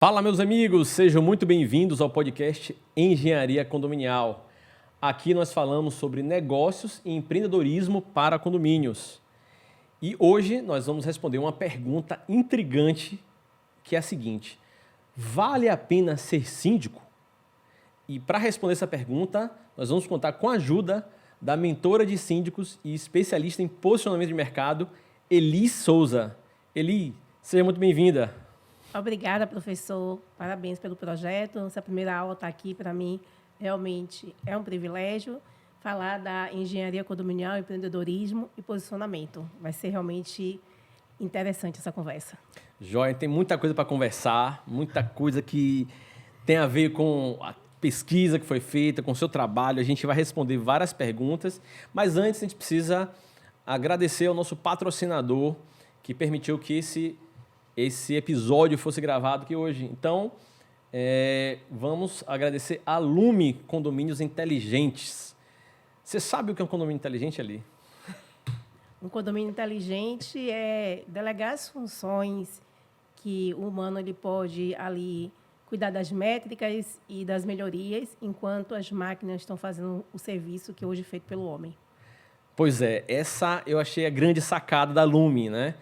Fala, meus amigos, sejam muito bem-vindos ao podcast Engenharia Condominial. Aqui nós falamos sobre negócios e empreendedorismo para condomínios. E hoje nós vamos responder uma pergunta intrigante, que é a seguinte: vale a pena ser síndico? E para responder essa pergunta, nós vamos contar com a ajuda da mentora de síndicos e especialista em posicionamento de mercado, Eli Souza. Eli, seja muito bem-vinda. Obrigada, professor. Parabéns pelo projeto. Essa primeira aula está aqui para mim. Realmente é um privilégio falar da engenharia condominial, empreendedorismo e posicionamento. Vai ser realmente interessante essa conversa. Joia, tem muita coisa para conversar, muita coisa que tem a ver com a pesquisa que foi feita, com o seu trabalho. A gente vai responder várias perguntas, mas antes a gente precisa agradecer ao nosso patrocinador que permitiu que esse episódio fosse gravado aqui hoje. Então, vamos agradecer a Lume Condomínios Inteligentes. Você sabe o que é um condomínio inteligente, Ali? Um condomínio inteligente é delegar as funções que o humano ele pode ali cuidar das métricas e das melhorias, enquanto as máquinas estão fazendo o serviço que hoje é feito pelo homem. Pois é, essa eu achei a grande sacada da Lume, né?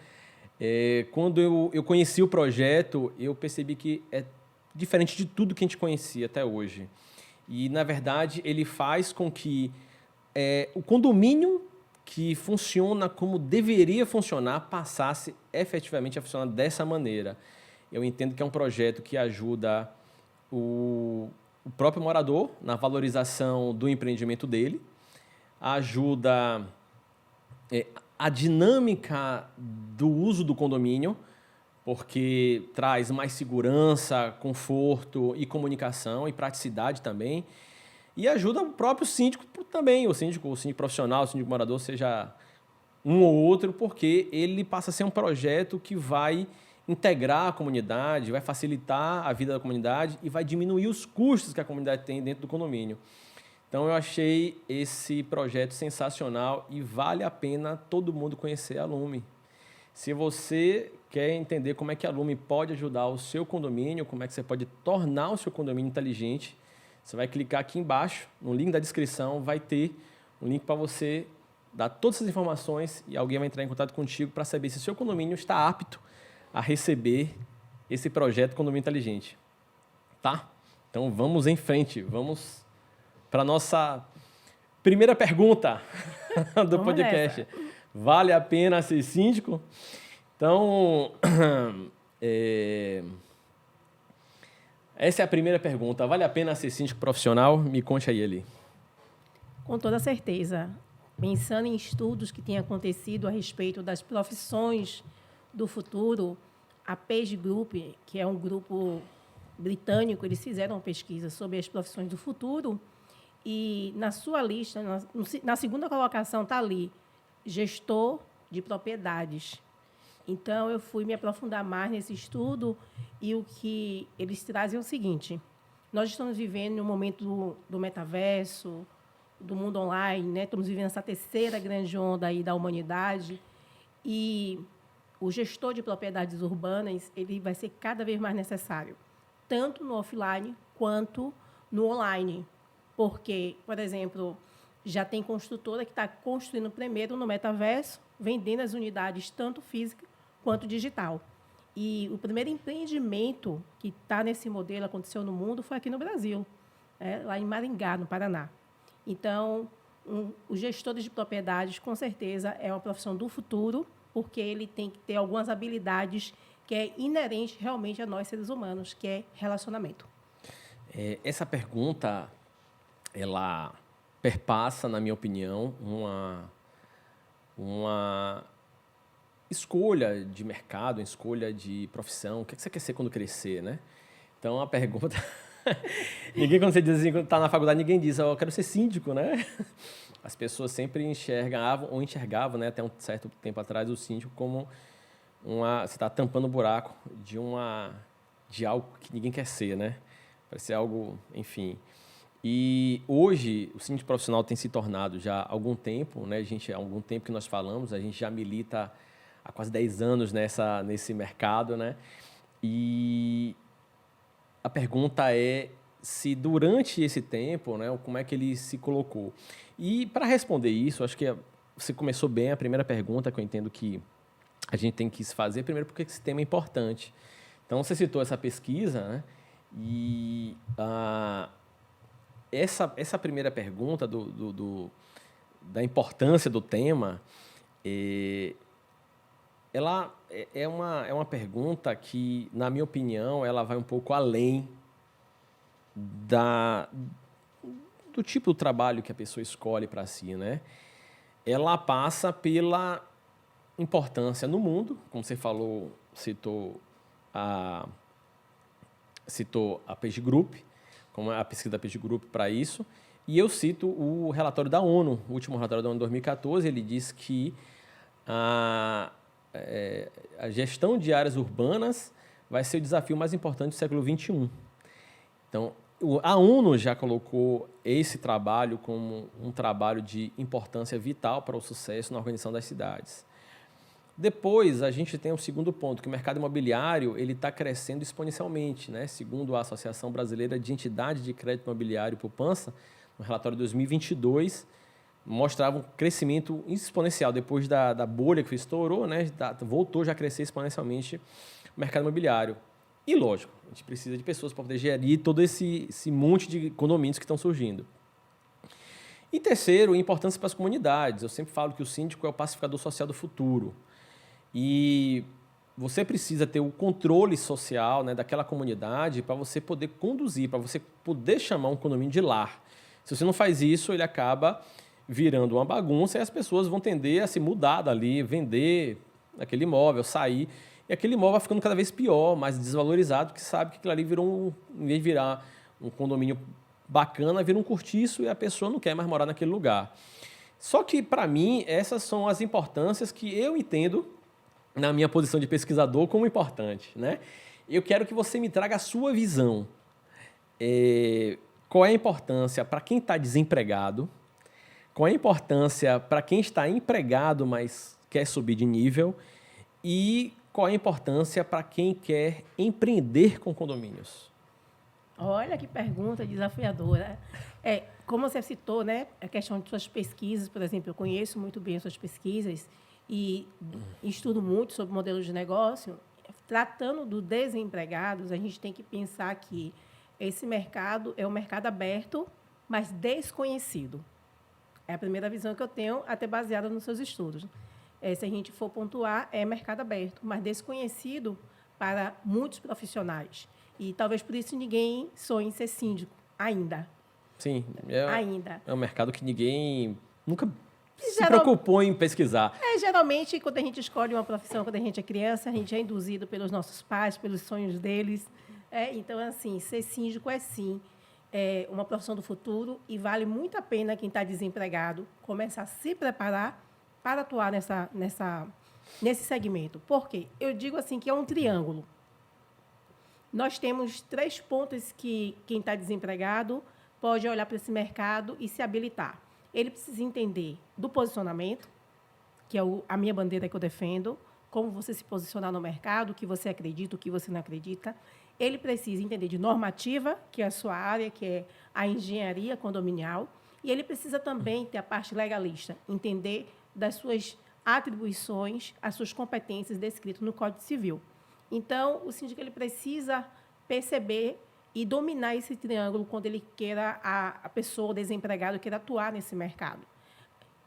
Quando eu conheci o projeto, eu percebi que é diferente de tudo que a gente conhecia até hoje. E, na verdade, ele faz com que o condomínio que funciona como deveria funcionar passasse efetivamente a funcionar dessa maneira. Eu entendo que é um projeto que ajuda o próprio morador na valorização do empreendimento dele, ajuda a dinâmica do uso do condomínio, porque traz mais segurança, conforto e comunicação e praticidade também. E ajuda o próprio síndico também, o síndico profissional, o síndico morador, seja um ou outro, porque ele passa a ser um projeto que vai integrar a comunidade, vai facilitar a vida da comunidade e vai diminuir os custos que a comunidade tem dentro do condomínio. Então, eu achei esse projeto sensacional e vale a pena todo mundo conhecer a Lume. Se você quer entender como é que a Lume pode ajudar o seu condomínio, como é que você pode tornar o seu condomínio inteligente, você vai clicar aqui embaixo, no link da descrição, vai ter um link para você dar todas essas informações e alguém vai entrar em contato contigo para saber se o seu condomínio está apto a receber esse projeto Condomínio Inteligente. Tá? Então, vamos em frente, vamos para a nossa primeira pergunta do podcast. Vale a pena ser síndico? Então, essa é a primeira pergunta. Vale a pena ser síndico profissional? Me conte aí, Eli. Com toda certeza. Pensando em estudos que têm acontecido a respeito das profissões do futuro, a Page Group, que é um grupo britânico, eles fizeram uma pesquisa sobre as profissões do futuro. E na sua lista, na segunda colocação, está ali, gestor de propriedades. Então, eu fui me aprofundar mais nesse estudo e o que eles trazem é o seguinte: nós estamos vivendo um momento do metaverso, do mundo online, né? Estamos vivendo essa terceira grande onda aí da humanidade e o gestor de propriedades urbanas ele vai ser cada vez mais necessário, tanto no offline quanto no online. Porque, por exemplo, já tem construtora que está construindo primeiro no metaverso, vendendo as unidades tanto física quanto digital. E o primeiro empreendimento que está nesse modelo, aconteceu no mundo, foi aqui no Brasil, lá em Maringá, no Paraná. Então, os gestores de propriedades, com certeza, é uma profissão do futuro, porque ele tem que ter algumas habilidades que é inerente realmente a nós, seres humanos, que é relacionamento. Essa pergunta ela perpassa, na minha opinião, uma escolha de mercado, uma escolha de profissão. O que você quer ser quando crescer, né? Então, a pergunta... Ninguém, quando você diz assim, quando está na faculdade, ninguém diz, eu quero ser síndico, né? As pessoas sempre enxergavam, né, até um certo tempo atrás, o síndico como você está tampando o buraco de algo que ninguém quer ser, né? Parece ser algo, enfim... E hoje o síndico profissional tem se tornado já há algum tempo, né? Há algum tempo que nós falamos, a gente já milita há quase 10 anos nesse mercado, né? E a pergunta é se durante esse tempo, né, como é que ele se colocou. E para responder isso, acho que você começou bem a primeira pergunta, que eu entendo que a gente tem que se fazer, primeiro porque esse tema é importante. Então, você citou essa pesquisa, né, e essa primeira pergunta da importância do tema, ela é uma pergunta que, na minha opinião, ela vai um pouco além do tipo de trabalho que a pessoa escolhe para si, né? Ela passa pela importância no mundo, como você falou, citou a PageGroup, como a pesquisa da PageGroup para isso, e eu cito o relatório da ONU, o último relatório da ONU de 2014, ele diz que a gestão de áreas urbanas vai ser o desafio mais importante do século XXI. Então, a ONU já colocou esse trabalho como um trabalho de importância vital para o sucesso na organização das cidades. Depois, a gente tem um segundo ponto, que o mercado imobiliário está crescendo exponencialmente, né? Segundo a Associação Brasileira de Entidades de Crédito Imobiliário, Poupança, no relatório de 2022, mostrava um crescimento exponencial. Depois da bolha que estourou, né? Voltou já a crescer exponencialmente o mercado imobiliário. E, lógico, a gente precisa de pessoas para poder gerir todo esse monte de condomínios que estão surgindo. E terceiro, importância para as comunidades. Eu sempre falo que o síndico é o pacificador social do futuro. E você precisa ter o controle social, né, daquela comunidade para você poder conduzir, para você poder chamar um condomínio de lar. Se você não faz isso, ele acaba virando uma bagunça e as pessoas vão tender a se mudar dali, vender aquele imóvel, sair. E aquele imóvel vai ficando cada vez pior, mais desvalorizado, porque sabe que aquilo ali virou, em vez de virar um condomínio bacana, vira um cortiço e a pessoa não quer mais morar naquele lugar. Só que, para mim, essas são as importâncias que eu entendo, na minha posição de pesquisador, como importante, né? Eu quero que você me traga a sua visão. Qual é a importância para quem está desempregado? Qual é a importância para quem está empregado, mas quer subir de nível? E qual é a importância para quem quer empreender com condomínios? Olha que pergunta desafiadora. Como você citou, né, a questão de suas pesquisas, por exemplo, eu conheço muito bem as suas pesquisas e estudo muito sobre modelos de negócio. Tratando dos desempregados, a gente tem que pensar que esse mercado é um mercado aberto, mas desconhecido. É a primeira visão que eu tenho, até baseada nos seus estudos. Se a gente for pontuar, é mercado aberto, mas desconhecido para muitos profissionais. E talvez por isso ninguém sonhe em ser síndico, ainda. Sim, ainda. É um mercado que ninguém nunca se preocupou em pesquisar. Geralmente, quando a gente escolhe uma profissão, quando a gente é criança, a gente é induzido pelos nossos pais, pelos sonhos deles. Então, assim, ser síndico é, sim, uma profissão do futuro e vale muito a pena quem está desempregado começar a se preparar para atuar nesse segmento. Por quê? Eu digo assim que é um triângulo. Nós temos 3 pontos que quem está desempregado pode olhar para esse mercado e se habilitar. Ele precisa entender do posicionamento, que é a minha bandeira que eu defendo, como você se posicionar no mercado, o que você acredita, o que você não acredita. Ele precisa entender de normativa, que é a sua área, que é a engenharia condominial. E ele precisa também ter a parte legalista, entender das suas atribuições, as suas competências descritas no Código Civil. Então, o síndico ele precisa perceber e dominar esse triângulo quando ele queira, a pessoa desempregada queira atuar nesse mercado.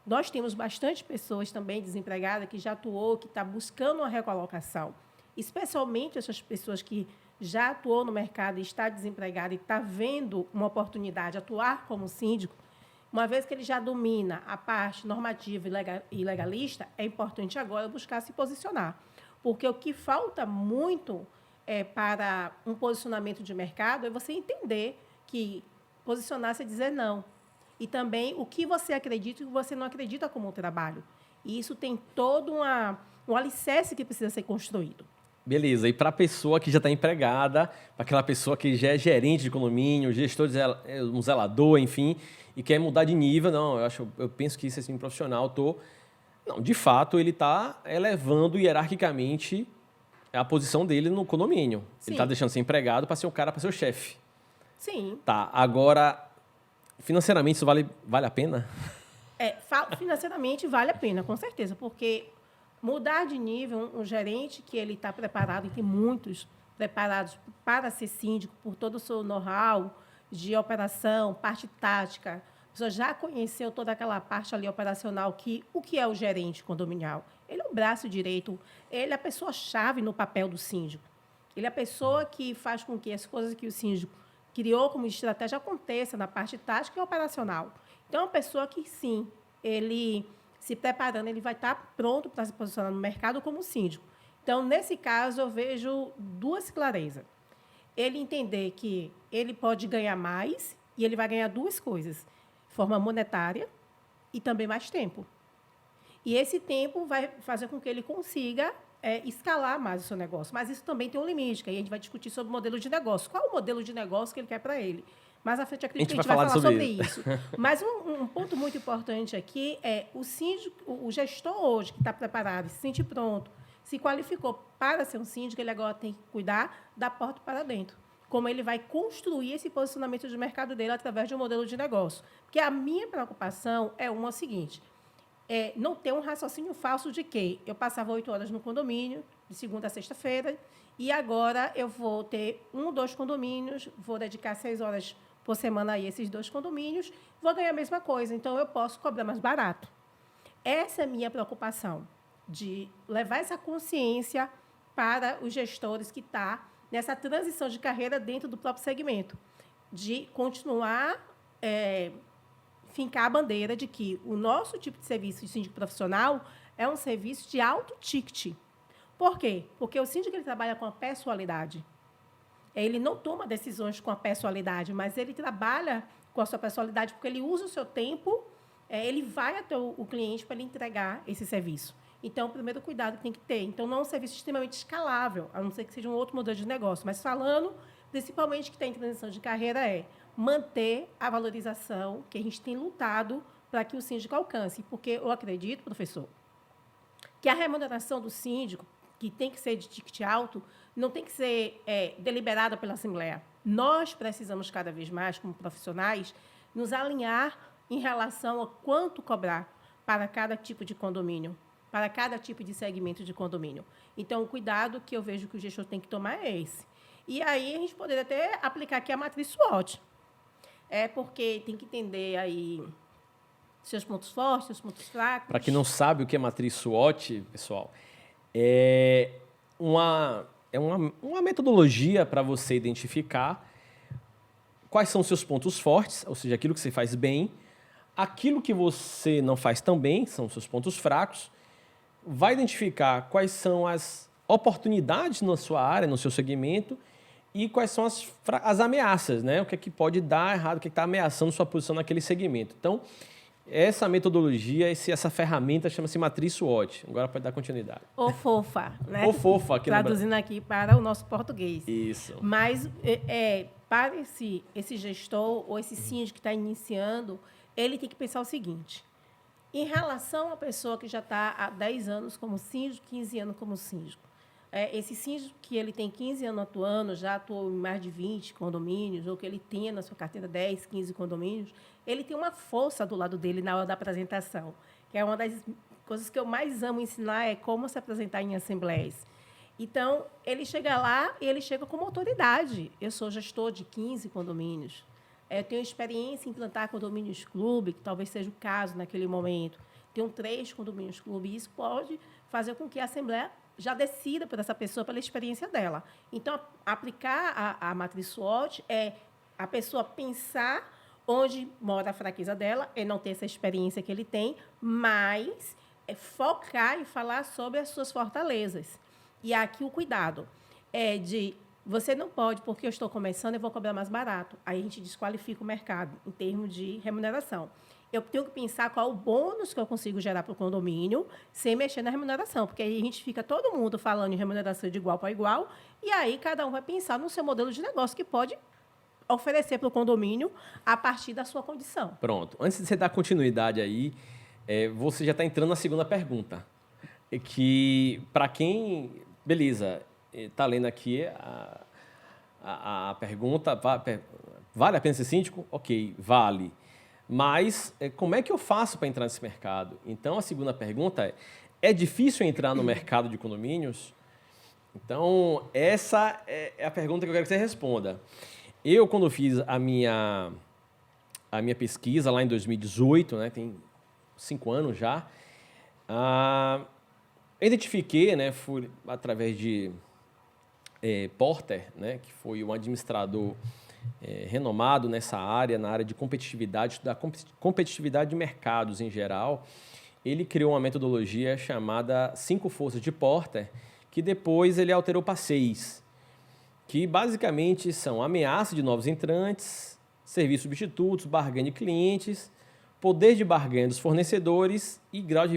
Nós temos bastante pessoas também desempregadas que já atuou, que está buscando uma recolocação, especialmente essas pessoas que já atuou no mercado e está desempregada e está vendo uma oportunidade de atuar como síndico. Uma vez que ele já domina a parte normativa e legalista, é importante agora buscar se posicionar. Porque o que falta muito para um posicionamento de mercado é você entender que posicionar-se é dizer não. E também o que você acredita e o que você não acredita como um trabalho. E isso tem todo um alicerce que precisa ser construído. Beleza, e para a pessoa que já está empregada, para aquela pessoa que já é gerente de condomínio, gestor, um zelador, enfim, e quer mudar de nível, não, eu penso que isso é assim, um profissional, não, de fato, ele está elevando hierarquicamente é a posição dele no condomínio. Sim. Ele está deixando de ser empregado para ser o cara, para ser o chefe. Sim. Tá, agora, financeiramente isso vale a pena? Financeiramente vale a pena, com certeza, porque mudar de nível, um gerente que ele está preparado, e tem muitos preparados para ser síndico, por todo o seu know-how de operação, parte tática, a pessoa já conheceu toda aquela parte ali operacional, o que é o gerente condominial? Ele é o braço direito, ele é a pessoa-chave no papel do síndico. Ele é a pessoa que faz com que as coisas que o síndico criou como estratégia aconteça na parte tática e operacional. Então, é uma pessoa que, sim, ele se preparando, ele vai estar pronto para se posicionar no mercado como síndico. Então, nesse caso, eu vejo duas clarezas. Ele entender que ele pode ganhar mais e ele vai ganhar duas coisas: forma monetária e também mais tempo. E esse tempo vai fazer com que ele consiga escalar mais o seu negócio. Mas isso também tem um limite, que aí a gente vai discutir sobre o modelo de negócio. Qual é o modelo de negócio que ele quer para ele? Mais à frente, acredito que a gente vai falar sobre isso. Mas um ponto muito importante aqui é o síndico, o gestor hoje que está preparado, se sente pronto, se qualificou para ser um síndico, ele agora tem que cuidar da porta para dentro. Como ele vai construir esse posicionamento de mercado dele através de um modelo de negócio. Porque a minha preocupação é uma seguinte: não ter um raciocínio falso de que eu passava 8 horas no condomínio, de segunda a sexta-feira, e agora eu vou ter 2 condomínios, vou dedicar 6 horas por semana a esses 2 condomínios, vou ganhar a mesma coisa, então eu posso cobrar mais barato. Essa é a minha preocupação, de levar essa consciência para os gestores que estão nessa transição de carreira dentro do próprio segmento, de continuar fincar a bandeira de que o nosso tipo de serviço de síndico profissional é um serviço de alto ticket. Por quê? Porque o síndico ele trabalha com a pessoalidade. Ele não toma decisões com a pessoalidade, mas ele trabalha com a sua pessoalidade porque ele usa o seu tempo, ele vai até o cliente para ele entregar esse serviço. Então, o primeiro cuidado que tem que ter. Então, não é um serviço extremamente escalável, a não ser que seja um outro modelo de negócio. Mas falando, principalmente, que está em transição de carreira, manter a valorização que a gente tem lutado para que o síndico alcance. Porque eu acredito, professor, que a remuneração do síndico, que tem que ser de ticket alto, não tem que ser deliberada pela Assembleia. Nós precisamos, cada vez mais, como profissionais, nos alinhar em relação a quanto cobrar para cada tipo de condomínio, para cada tipo de segmento de condomínio. Então, o cuidado que eu vejo que o gestor tem que tomar é esse. E aí, a gente poderia até aplicar aqui a matriz SWOT. Porque tem que entender aí seus pontos fortes, seus pontos fracos. Para quem não sabe o que é matriz SWOT, pessoal, é uma metodologia para você identificar quais são os seus pontos fortes, ou seja, aquilo que você faz bem, aquilo que você não faz tão bem, são os seus pontos fracos, vai identificar quais são as oportunidades na sua área, no seu segmento, e quais são as ameaças, né? O que é que pode dar errado, o que está ameaçando sua posição naquele segmento. Então, essa metodologia, essa ferramenta chama-se matriz SWOT. Agora pode dar continuidade. Ou fofa, né? Ou fofa. Traduzindo aqui para o nosso português. Isso. Mas, para esse gestor ou esse síndico que está iniciando, ele tem que pensar o seguinte: em relação à pessoa que já está há 10 anos como síndico, 15 anos como síndico, esse síndico que ele tem 15 anos atuando, já atuou em mais de 20 condomínios, ou que ele tenha na sua carteira 10, 15 condomínios, ele tem uma força do lado dele na hora da apresentação, que é uma das coisas que eu mais amo ensinar, é como se apresentar em assembleias. Então, ele chega lá e ele chega como autoridade. Eu sou gestor de 15 condomínios. Eu tenho experiência em implantar condomínios clube, que talvez seja o caso naquele momento. Tenho 3 condomínios clube, e isso pode fazer com que a Assembleia já decida por essa pessoa pela experiência dela. Então, aplicar a matriz SWOT é a pessoa pensar onde mora a fraqueza dela, é não ter essa experiência que ele tem, mas focar e falar sobre as suas fortalezas. E aqui o cuidado é de você não pode, porque eu estou começando, eu vou cobrar mais barato. Aí a gente desqualifica o mercado em termos de remuneração. Eu tenho que pensar qual o bônus que eu consigo gerar para o condomínio sem mexer na remuneração, porque aí a gente fica todo mundo falando em remuneração de igual para igual, e aí cada um vai pensar no seu modelo de negócio que pode oferecer para o condomínio a partir da sua condição. Pronto. Antes de você dar continuidade aí, você já está entrando na segunda pergunta. Que, para quem... Beleza, está lendo aqui a pergunta, vale a pena ser síndico? Ok, vale. Mas como é que eu faço para entrar nesse mercado? Então, a segunda pergunta é difícil entrar no mercado de condomínios? Então, essa é a pergunta que eu quero que você responda. Eu, quando fiz a minha pesquisa lá em 2018, né, tem 5 anos já, eu identifiquei, né, fui através de Porter, né, que foi um administrador renomado nessa área, na área de competitividade, da competitividade de mercados em geral. Ele criou uma metodologia chamada 5 forças de Porter, que depois ele alterou para 6, que basicamente são ameaça de novos entrantes, serviços substitutos, barganha de clientes, poder de barganha dos fornecedores e grau de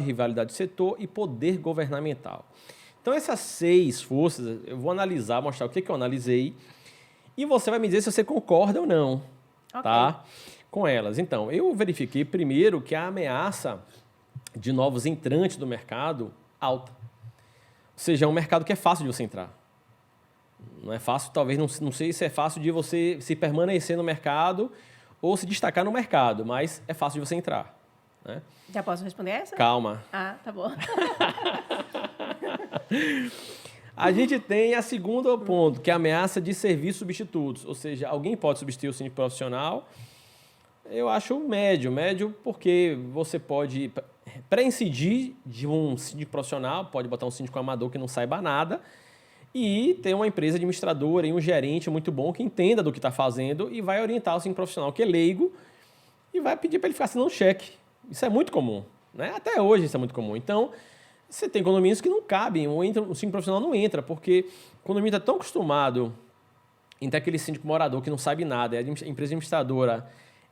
rivalidade do setor e poder governamental. Então, essas 6 forças, eu vou analisar, mostrar o que eu analisei, e você vai me dizer se você concorda ou não, tá? Com elas. Então, eu verifiquei primeiro que a ameaça de novos entrantes do mercado alta. Ou seja, é um mercado que é fácil de você entrar. Não é fácil, talvez, não sei se é fácil de você se permanecer no mercado ou se destacar no mercado, mas é fácil de você entrar. Né? Já posso responder essa? Calma. Ah, tá bom. A gente tem a segunda ponto, que é a ameaça de serviços substitutos. Ou seja, alguém pode substituir o síndico profissional. Eu acho médio porque você pode pré-incidir de um síndico profissional, pode botar um síndico amador que não saiba nada, e ter uma empresa administradora e um gerente muito bom que entenda do que está fazendo e vai orientar o síndico profissional que é leigo e vai pedir para ele ficar assinando um cheque. Isso é muito comum, né? Até hoje isso é muito comum. Então, você tem condomínios que não cabem, o síndico profissional não entra, porque o condomínio está tão acostumado em ter aquele síndico morador que não sabe nada, a empresa administradora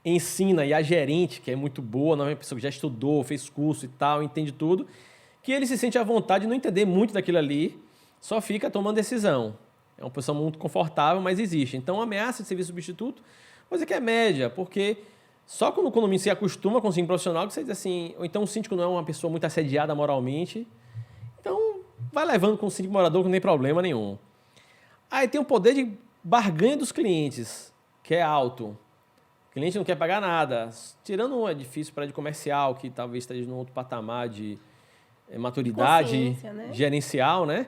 ensina, e a gerente, que é muito boa, não é uma pessoa que já estudou, fez curso e tal, entende tudo, que ele se sente à vontade de não entender muito daquilo ali, só fica tomando decisão. É uma posição muito confortável, mas existe. Então, a ameaça de serviço substituto, coisa que é média, porque só quando o condomínio se acostuma com o síndico profissional, que você diz assim, ou então o síndico não é uma pessoa muito assediada moralmente, então vai levando com o síndico morador que não tem problema nenhum. Aí tem o poder de barganha dos clientes, que é alto. O cliente não quer pagar nada. Tirando um edifício prédio comercial, que talvez esteja num outro patamar de maturidade né? gerencial, né?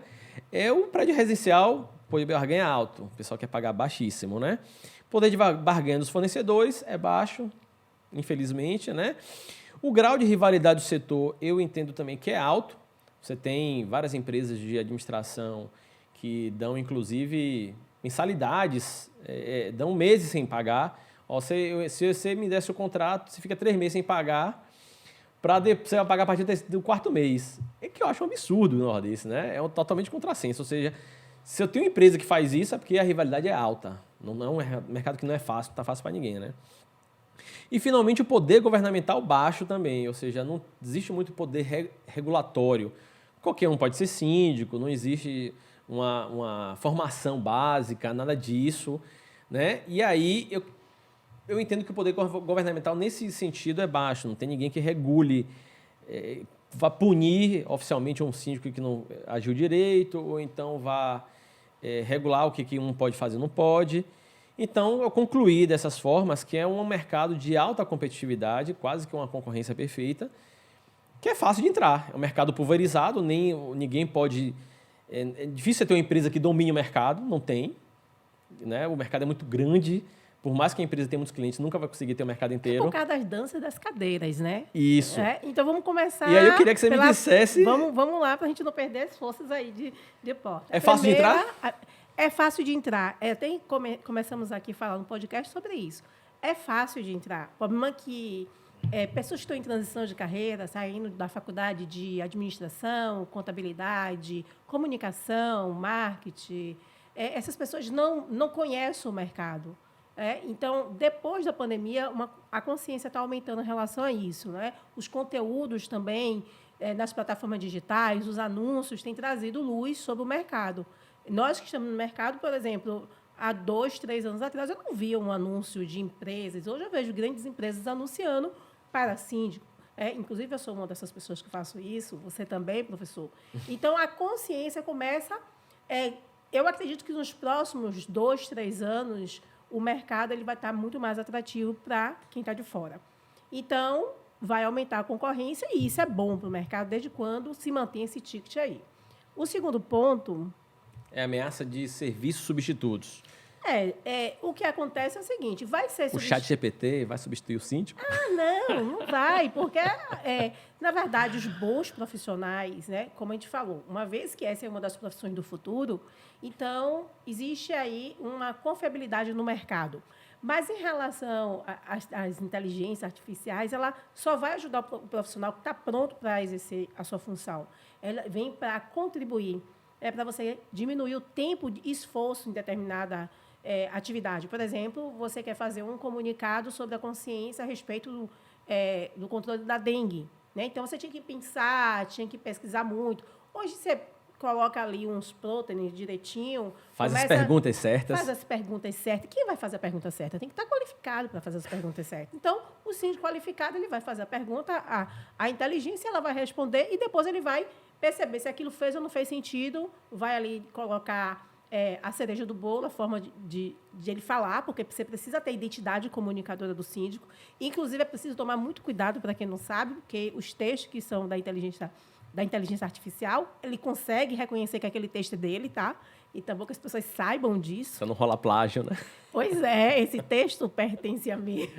O prédio residencial, poder de barganha alto. O pessoal quer pagar baixíssimo, né? Poder de barganha dos fornecedores é baixo, infelizmente, né? O grau de rivalidade do setor, eu entendo também que é alto. Você tem várias empresas de administração que dão, inclusive, mensalidades, dão meses sem pagar. Se você me desse o contrato, você fica 3 meses sem pagar, você vai pagar a partir do 4º mês. É que eu acho um absurdo no Nordeste, né? É totalmente contrassenso. Ou seja, se eu tenho uma empresa que faz isso, é porque a rivalidade é alta. Não é um mercado que não é fácil, não está fácil para ninguém, né? E, finalmente, o poder governamental baixo também. Ou seja, não existe muito poder regulatório. Qualquer um pode ser síndico, não existe uma formação básica, nada disso, né? E aí, eu entendo que o poder governamental, nesse sentido, é baixo. Não tem ninguém que regule, vá punir oficialmente um síndico que não agiu direito, ou então vá regular o que um pode fazer e não pode. Então, eu concluí dessas formas que é um mercado de alta competitividade, quase que uma concorrência perfeita, que é fácil de entrar. É um mercado pulverizado, ninguém pode... É difícil você ter uma empresa que domine o mercado, não tem. Né? O mercado é muito grande. Por mais que a empresa tenha muitos clientes, nunca vai conseguir ter o mercado inteiro. Por causa das danças das cadeiras, né? Isso. Então, vamos começar... E aí eu queria que você me dissesse... Vamos lá, para a gente não perder as forças aí de porta. É fácil de entrar? É fácil de entrar. Começamos aqui a falar no podcast sobre isso. É fácil de entrar. O problema é que pessoas que estão em transição de carreira, saindo da faculdade de administração, contabilidade, comunicação, marketing, essas pessoas não conhecem o mercado. Então, depois da pandemia, a consciência está aumentando em relação a isso. Né? Os conteúdos também, nas plataformas digitais, os anúncios, têm trazido luz sobre o mercado. Nós que estamos no mercado, por exemplo, há 2, 3 anos atrás, eu não via um anúncio de empresas. Hoje eu vejo grandes empresas anunciando para síndico. Inclusive, eu sou uma dessas pessoas que faço isso, você também, professor. Então, a consciência começa Eu acredito que nos próximos 2, 3 anos, o mercado ele vai estar muito mais atrativo para quem está de fora. Então, vai aumentar a concorrência e isso é bom para o mercado desde quando se mantém esse ticket aí. O segundo ponto... É a ameaça de serviços substitutos. O que acontece é o seguinte, vai ser... O ChatGPT vai substituir o síndico? Não vai, porque, na verdade, os bons profissionais, né, como a gente falou, uma vez que essa é uma das profissões do futuro, então, existe aí uma confiabilidade no mercado. Mas, em relação às inteligências artificiais, ela só vai ajudar o profissional que está pronto para exercer a sua função. Ela vem para contribuir, para você diminuir o tempo de esforço em determinada atividade. Por exemplo, você quer fazer um comunicado sobre a consciência a respeito do controle da dengue, né? Então, você tinha que pensar, tinha que pesquisar muito. Hoje, você coloca ali uns prótenes direitinho. Faz as perguntas certas. Faz as perguntas certas. Quem vai fazer a pergunta certa? Tem que estar qualificado para fazer as perguntas certas. Então, o síndico qualificado ele vai fazer a pergunta, a inteligência ela vai responder e depois ele vai perceber se aquilo fez ou não fez sentido, vai ali colocar a cereja do bolo, a forma de ele falar, porque você precisa ter a identidade comunicadora do síndico. Inclusive, é preciso tomar muito cuidado, para quem não sabe, porque os textos que são da inteligência artificial, ele consegue reconhecer que aquele texto é dele, tá? Então, bom que as pessoas saibam disso. Só não rola plágio, né? Pois é, esse texto pertence a mim.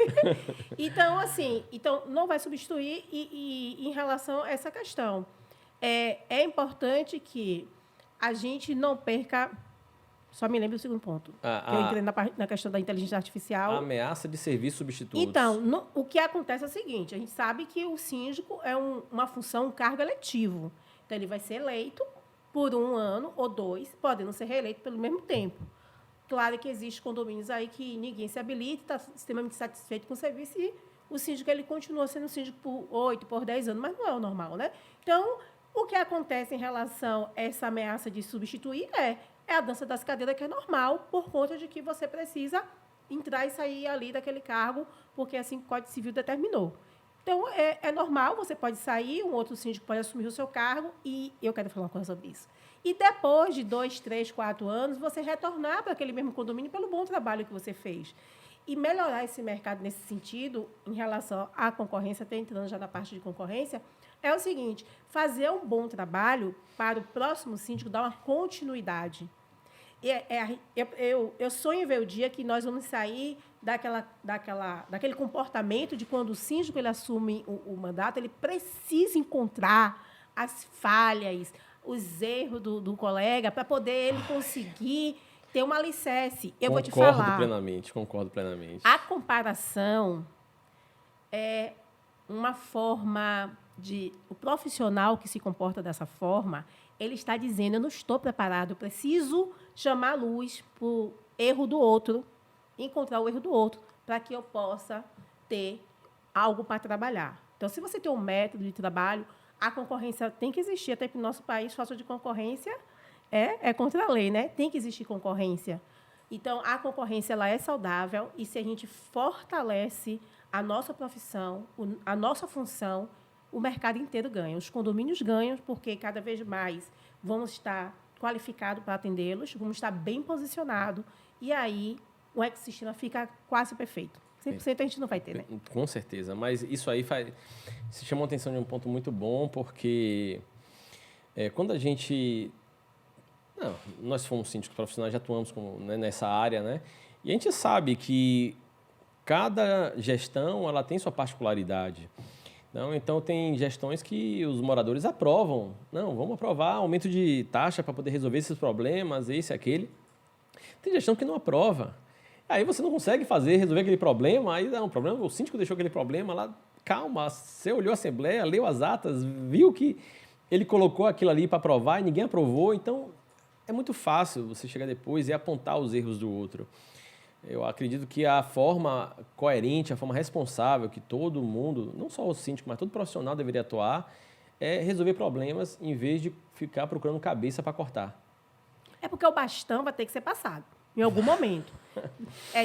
Então, assim, não vai substituir e em relação a essa questão. É importante que a gente não perca... Só me lembro do segundo ponto. Eu entrei na questão da inteligência artificial. A ameaça de serviços substitutos. Então, o que acontece é o seguinte, a gente sabe que o síndico é uma função, um cargo eletivo. Então, ele vai ser eleito por 1 ano ou 2, podendo ser reeleito pelo mesmo tempo. Claro que existem condomínios aí que ninguém se habilita, está extremamente satisfeito com o serviço e o síndico ele continua sendo síndico por 8, por 10 anos, mas não é o normal, né? Então, o que acontece em relação a essa ameaça de substituir é a dança das cadeiras, que é normal, por conta de que você precisa entrar e sair ali daquele cargo, porque assim o Código Civil determinou. Então, é normal, você pode sair, um outro síndico pode assumir o seu cargo, e eu quero falar uma coisa sobre isso. E depois de 2, 3, 4 anos, você retornar para aquele mesmo condomínio pelo bom trabalho que você fez. E melhorar esse mercado nesse sentido, em relação à concorrência, até entrando já na parte de concorrência, é o seguinte, fazer um bom trabalho para o próximo síndico dar uma continuidade. Eu sonho em ver o dia que nós vamos sair daquele comportamento de quando o síndico ele assume o mandato, ele precisa encontrar as falhas, os erros do colega para poder ele conseguir ter um alicerce. Vou te falar. Concordo plenamente. A comparação é uma forma de... O profissional que se comporta dessa forma, ele está dizendo, eu não estou preparado, eu preciso chamar a luz para o erro do outro, encontrar o erro do outro, para que eu possa ter algo para trabalhar. Então, se você tem um método de trabalho, a concorrência tem que existir, até que no nosso país, falta de concorrência é contra a lei, né? Tem que existir concorrência. Então, a concorrência ela é saudável e se a gente fortalece a nossa profissão, a nossa função, o mercado inteiro ganha. Os condomínios ganham porque cada vez mais vamos estar qualificados para atendê-los, vamos estar bem posicionados e aí o ecossistema fica quase perfeito. 100% a gente não vai ter, né? Com certeza, mas isso aí se chamou a atenção de um ponto muito bom, porque quando a gente... nós fomos síndicos profissionais, já atuamos nessa área, né? E a gente sabe que cada gestão ela tem sua particularidade. Então, tem gestões que os moradores aprovam. Não, vamos aprovar aumento de taxa para poder resolver esses problemas, esse, aquele. Tem gestão que não aprova. Aí você não consegue resolver aquele problema, aí o problema, o síndico deixou aquele problema lá. Calma, você olhou a assembleia, leu as atas, viu que ele colocou aquilo ali para aprovar e ninguém aprovou. Então, é muito fácil você chegar depois e apontar os erros do outro. Eu acredito que a forma coerente, a forma responsável que todo mundo, não só o síndico, mas todo profissional deveria atuar, é resolver problemas em vez de ficar procurando cabeça para cortar. É porque o bastão vai ter que ser passado, em algum momento.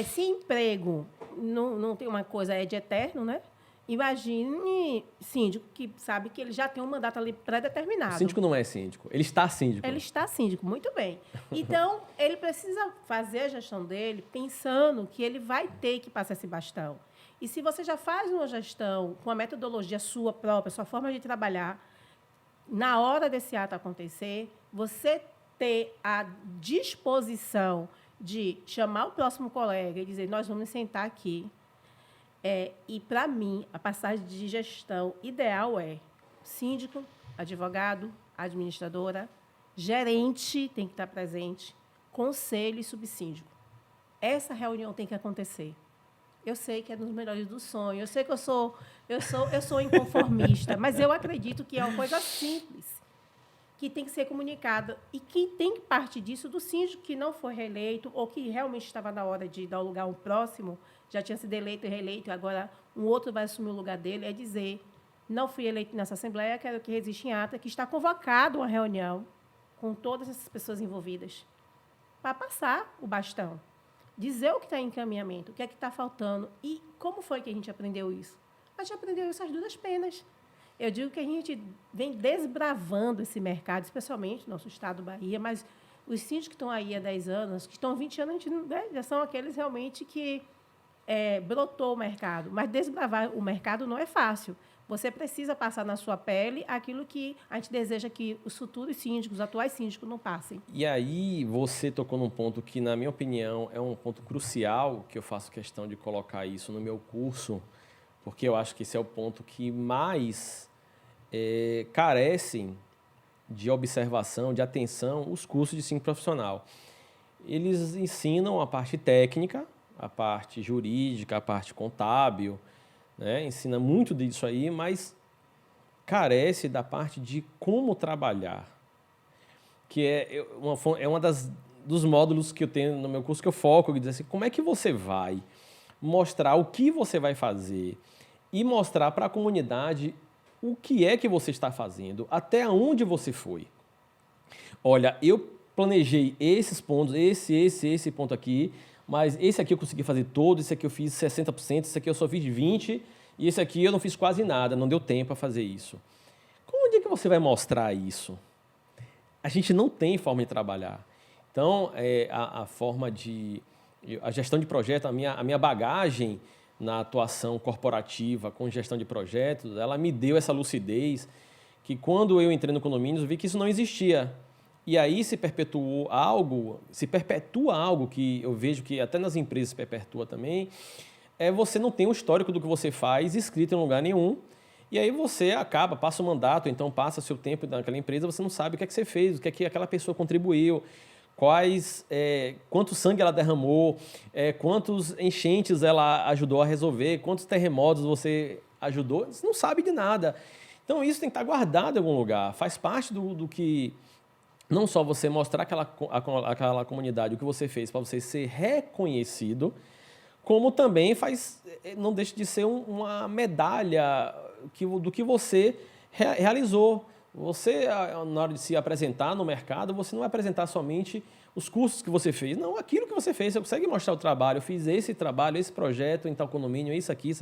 Se emprego não tem uma coisa de eterno, né? Imagine síndico que sabe que ele já tem um mandato ali O pré-determinado. síndico não é síndico, ele está síndico. Ele está síndico, muito bem. Então, ele precisa fazer a gestão dele pensando que ele vai ter que passar esse bastão. E se você já faz uma gestão com a metodologia sua própria, sua forma de trabalhar, na hora desse ato acontecer, você ter a disposição de chamar o próximo colega e dizer, nós vamos sentar aqui. E, para mim, a passagem de gestão ideal é síndico, advogado, administradora, gerente tem que estar presente, conselho e subsíndico. Essa reunião tem que acontecer. Eu sei que é nos melhores dos sonhos, eu sei que eu sou inconformista, mas eu acredito que é uma coisa simples, que tem que ser comunicada. E quem tem que partir disso, do síndico que não foi reeleito ou que realmente estava na hora de dar o lugar ao próximo, já tinha sido eleito e reeleito, agora um outro vai assumir o lugar dele, é dizer, não fui eleito nessa Assembleia, quero que resiste em ata, que está convocado uma reunião com todas essas pessoas envolvidas, para passar o bastão, dizer o que está em encaminhamento, o que é que está faltando. E como foi que a gente aprendeu isso? A gente aprendeu isso às duras penas. Eu digo que a gente vem desbravando esse mercado, especialmente no nosso estado, Bahia, mas os síndicos que estão aí há 10 anos, que estão há 20 anos, a gente, né, já são aqueles realmente que brotou o mercado. Mas desbravar o mercado não é fácil. Você precisa passar na sua pele aquilo que a gente deseja que os futuros síndicos, os atuais síndicos, não passem. E aí você tocou num ponto que, na minha opinião, é um ponto crucial, que eu faço questão de colocar isso no meu curso, porque eu acho que esse é o ponto que mais carecem de observação, de atenção, os cursos de síndico profissional. Eles ensinam a parte técnica, a parte jurídica, a parte contábil, né? Ensina muito disso aí, mas carece da parte de como trabalhar, que é uma dos módulos que eu tenho no meu curso que eu foco, que diz assim, como é que você vai mostrar o que você vai fazer e mostrar para a comunidade o que é que você está fazendo, até onde você foi. Olha, eu planejei esses pontos, esse ponto aqui, mas esse aqui eu consegui fazer todo, esse aqui eu fiz 60%, esse aqui eu só fiz 20%, e esse aqui eu não fiz quase nada, não deu tempo para fazer isso. Como é que você vai mostrar isso? A gente não tem forma de trabalhar. Então, a gestão de projeto, a minha bagagem na atuação corporativa com gestão de projetos, ela me deu essa lucidez que quando eu entrei no condomínio, eu vi que isso não existia. E aí se perpetua algo que eu vejo que até nas empresas se perpetua também, você não tem um histórico do que você faz escrito em lugar nenhum, e aí você passa o mandato, então passa seu tempo naquela empresa, você não sabe o que é que você fez, o que é que aquela pessoa contribuiu, quanto sangue ela derramou, quantos enchentes ela ajudou a resolver, quantos terremotos você ajudou, você não sabe de nada. Então isso tem que estar guardado em algum lugar, faz parte do que, não só você mostrar aquela comunidade o que você fez para você ser reconhecido, como também não deixa de ser uma medalha do que você realizou. Você, na hora de se apresentar no mercado, você não vai apresentar somente os cursos que você fez. Não, aquilo que você fez, você consegue mostrar o trabalho. Eu fiz esse trabalho, esse projeto em tal condomínio, isso aqui.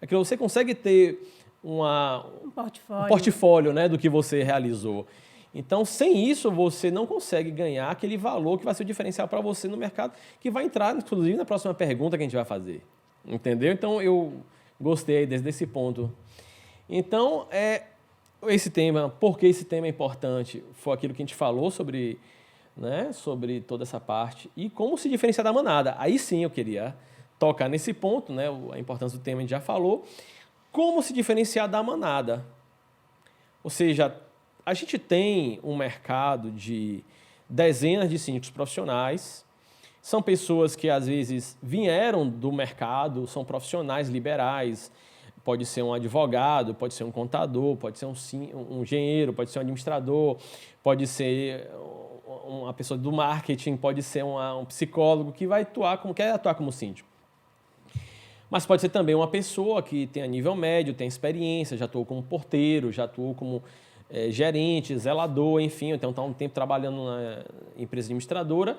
Aquilo, você consegue ter um portfólio, né, do que você realizou. Então, sem isso, você não consegue ganhar aquele valor que vai ser o diferencial para você no mercado, que vai entrar, inclusive, na próxima pergunta que a gente vai fazer. Entendeu? Então, eu gostei desse ponto. Então, esse tema, por que esse tema é importante? Foi aquilo que a gente falou sobre toda essa parte e como se diferenciar da manada. Aí sim eu queria tocar nesse ponto, né? A importância do tema a gente já falou. Como se diferenciar da manada? Ou seja, a gente tem um mercado de dezenas de síndicos profissionais, são pessoas que às vezes vieram do mercado, são profissionais liberais, pode ser um advogado, pode ser um contador, pode ser um engenheiro, pode ser um administrador, pode ser uma pessoa do marketing, pode ser um psicólogo que quer atuar como síndico. Mas pode ser também uma pessoa que tem a nível médio, tem experiência, já atuou como porteiro, já atuou como gerente, zelador, enfim, então está um tempo trabalhando na empresa administradora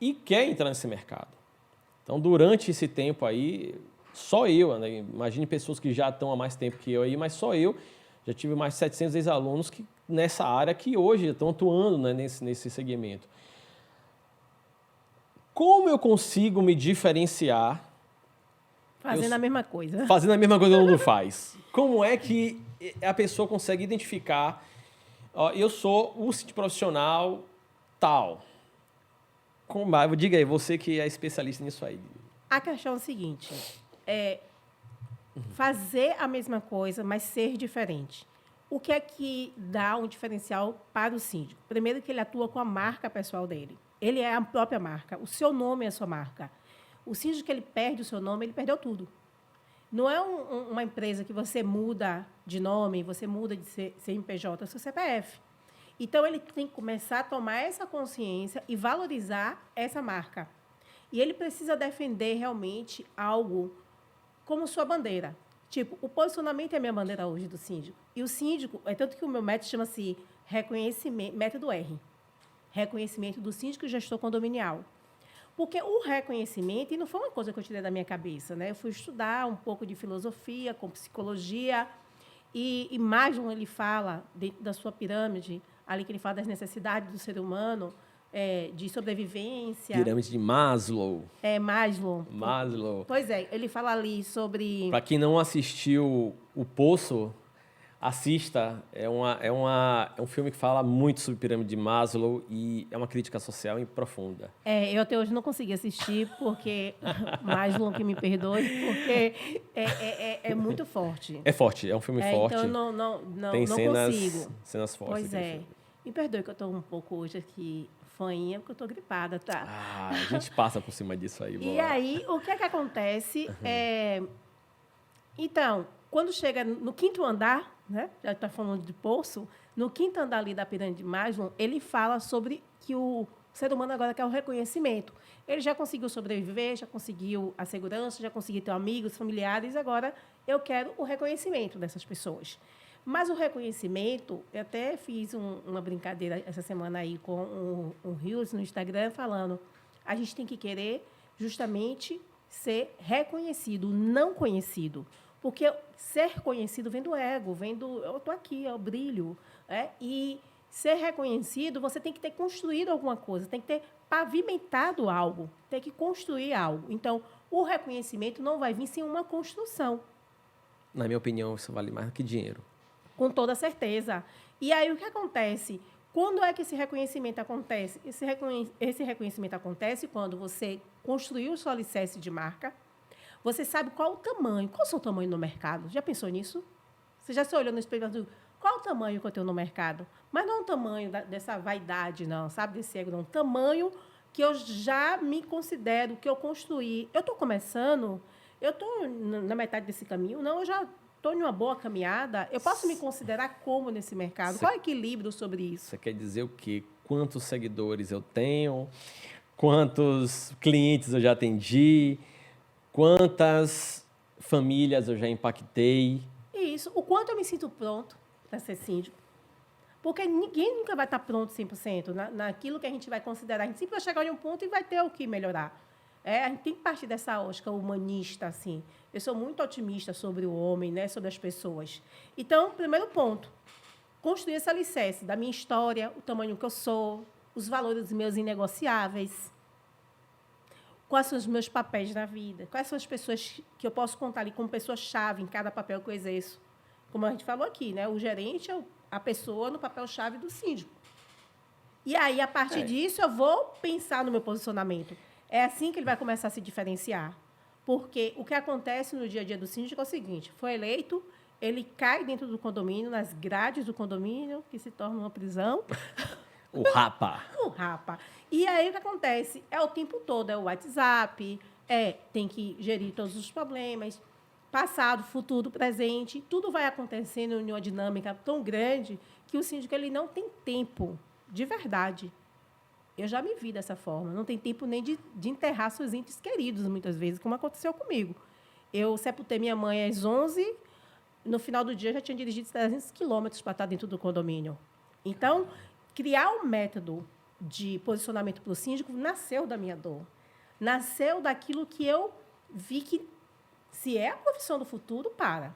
e quer entrar nesse mercado. Então, durante esse tempo aí, Só eu, né? Imagine pessoas que já estão há mais tempo que eu aí, mas só eu já tive mais de 700 ex-alunos que, nessa área que hoje estão atuando, né, nesse segmento. Como eu consigo me diferenciar Fazendo a mesma coisa. fazendo a mesma coisa que todo mundo faz? Como é que a pessoa consegue identificar, ó, eu sou o síndico profissional tal? Diga aí, você que é especialista nisso aí. A questão é o seguinte, é fazer a mesma coisa, mas ser diferente. O que é que dá um diferencial para o síndico? Primeiro que ele atua com a marca pessoal dele. Ele é a própria marca. O seu nome é a sua marca. O síndico que ele perde o seu nome, ele perdeu tudo. Não é uma empresa que você muda de nome, você muda de CNPJ, é seu CPF. Então, ele tem que começar a tomar essa consciência e valorizar essa marca. E ele precisa defender realmente algo como sua bandeira. Tipo, o posicionamento é a minha bandeira hoje do síndico. E o síndico, é tanto que o meu método chama-se reconhecimento, método R. Reconhecimento do síndico e gestor condominial. Porque o reconhecimento, e não foi uma coisa que eu tirei da minha cabeça, né? Eu fui estudar um pouco de filosofia, com psicologia, e Maslow, ele fala, dentro da sua pirâmide, ali que ele fala das necessidades do ser humano, de sobrevivência. Pirâmide de Maslow. Maslow. Maslow. Pois é, ele fala ali sobre... Para quem não assistiu O Poço, assista. É um filme que fala muito sobre pirâmide de Maslow e é uma crítica social profunda. Eu até hoje não consegui assistir, porque Maslow que me perdoe, porque é muito forte. É forte, é um filme forte. Então, não Tem consigo. cenas fortes. Pois é. Me perdoe que eu estou um pouco hoje aqui fainha, porque eu estou gripada, tá? A gente passa por cima disso aí. E aí, o que é que acontece? Então, quando chega no quinto andar, né? Já está falando de poço, no quinto andar ali da pirâmide de Maslow, ele fala sobre que o ser humano agora quer o reconhecimento. Ele já conseguiu sobreviver, já conseguiu a segurança, já conseguiu ter amigos, familiares, agora eu quero o reconhecimento dessas pessoas. Mas o reconhecimento, eu até fiz uma brincadeira essa semana aí com o Rios no Instagram, falando, a gente tem que querer justamente ser reconhecido, não conhecido. Porque ser conhecido vem do ego, vem do eu estou aqui, é o brilho. E ser reconhecido, você tem que ter construído alguma coisa, tem que ter pavimentado algo, tem que construir algo. Então, o reconhecimento não vai vir sem uma construção. Na minha opinião, isso vale mais do que dinheiro. Com toda certeza. E aí, o que acontece? Quando é que esse reconhecimento acontece? Esse reconhecimento acontece quando você construiu o seu alicerce de marca, você sabe qual o tamanho, qual é o seu tamanho no mercado. Já pensou nisso? Você já se olhou no espelho e falou, qual o tamanho que eu tenho no mercado? Mas não é o tamanho dessa vaidade, não, sabe? Desse ego, não. O tamanho que eu já me considero, que eu construí. Eu estou começando, eu estou na metade desse caminho, não, eu já estou em uma boa caminhada, eu posso me considerar como nesse mercado? Qual é o equilíbrio sobre isso? Você quer dizer o quê? Quantos seguidores eu tenho? Quantos clientes eu já atendi? Quantas famílias eu já impactei? Isso. O quanto eu me sinto pronto para ser síndico. Porque ninguém nunca vai estar pronto 100% naquilo que a gente vai considerar. A gente sempre vai chegar em um ponto e vai ter o que melhorar. A gente tem que partir dessa ótica humanista, assim. Eu sou muito otimista sobre o homem, né, sobre as pessoas. Então, primeiro ponto, construir esse alicerce da minha história, o tamanho que eu sou, os valores meus inegociáveis, quais são os meus papéis na vida, quais são as pessoas que eu posso contar ali como pessoa-chave em cada papel que eu exerço. Como a gente falou aqui, né, o gerente é a pessoa no papel-chave do síndico. E aí, a partir disso, eu vou pensar no meu posicionamento. É assim que ele vai começar a se diferenciar. Porque o que acontece no dia a dia do síndico é o seguinte, foi eleito, ele cai dentro do condomínio, nas grades do condomínio, que se torna uma prisão. O rapa. O rapa. E aí o que acontece? É o tempo todo, é o WhatsApp, tem que gerir todos os problemas, passado, futuro, presente, tudo vai acontecendo em uma dinâmica tão grande que o síndico ele não tem tempo, de verdade. Eu já me vi dessa forma. Não tem tempo nem de enterrar seus entes queridos, muitas vezes, como aconteceu comigo. Eu sepultei minha mãe às 11h, no final do dia eu já tinha dirigido 300 quilômetros para estar dentro do condomínio. Então, criar um método de posicionamento para o síndico nasceu da minha dor. Nasceu daquilo que eu vi que Se é a profissão do futuro, para.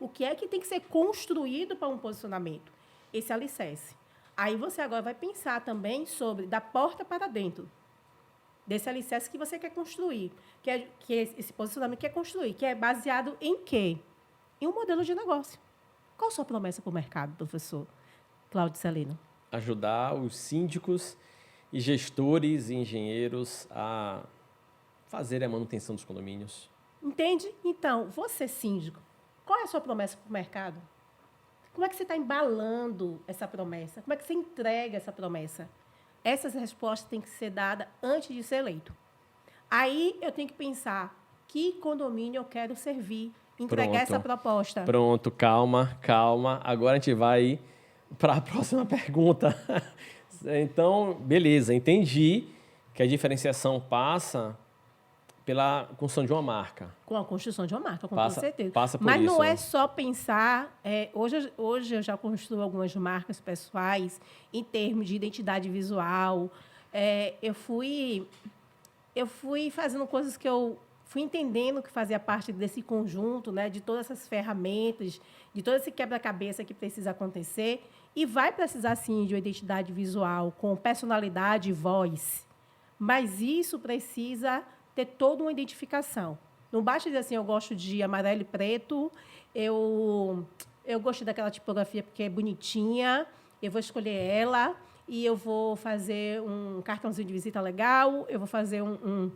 O que é que tem que ser construído para um posicionamento? Esse alicerce. Aí você agora vai pensar também sobre da porta para dentro, desse alicerce que você quer construir, que é esse posicionamento que quer construir, que é baseado em quê? Em um modelo de negócio. Qual a sua promessa para o mercado, professor Cláudio Celino? Ajudar os síndicos e gestores e engenheiros a fazer a manutenção dos condomínios. Entende? Então, você, síndico, qual é a sua promessa para o mercado? Como é que você está embalando essa promessa? Como é que você entrega essa promessa? Essas respostas têm que ser dadas antes de ser eleito. Aí eu tenho que pensar que condomínio eu quero servir, entregar essa proposta. Pronto, calma. Agora a gente vai para a próxima pergunta. Então, beleza, entendi que a diferenciação passa pela construção de uma marca. Com a construção de uma marca, com toda certeza. Passa por Mas isso. Não é só pensar... hoje eu já construo algumas marcas pessoais em termos de identidade visual. Eu fui fazendo coisas que eu fui entendendo que fazia parte desse conjunto, né, de todas essas ferramentas, de todo esse quebra-cabeça que precisa acontecer. E vai precisar, sim, de uma identidade visual com personalidade e voz. Mas isso precisa ter toda uma identificação. Não basta dizer assim, eu gosto de amarelo e preto, eu gosto daquela tipografia porque é bonitinha, eu vou escolher ela e eu vou fazer um cartãozinho de visita legal, eu vou fazer um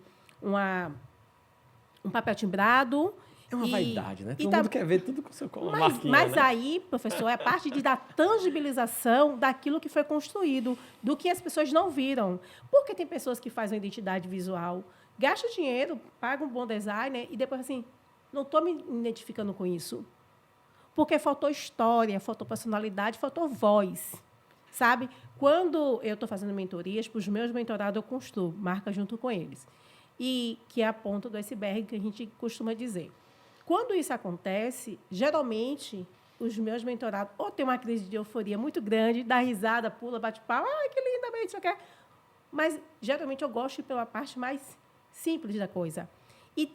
papel timbrado. É uma vaidade, né? Todo mundo quer ver tudo com o seu marquinha, Mas né? aí, professor, é a parte da tangibilização daquilo que foi construído, do que as pessoas não viram. Porque tem pessoas que fazem uma identidade visual, gastam dinheiro, pagam um bom designer e depois, assim, não estou me identificando com isso. Porque faltou história, faltou personalidade, faltou voz. Sabe? Quando eu estou fazendo mentorias, para os meus mentorados, eu construo marca junto com eles. E que é a ponta do iceberg que a gente costuma dizer. Quando isso acontece, geralmente, os meus mentorados ou têm uma crise de euforia muito grande, dá risada, pula, bate palma, que lindamente, isso aqui. Mas, geralmente, eu gosto de ir pela parte mais simples da coisa. E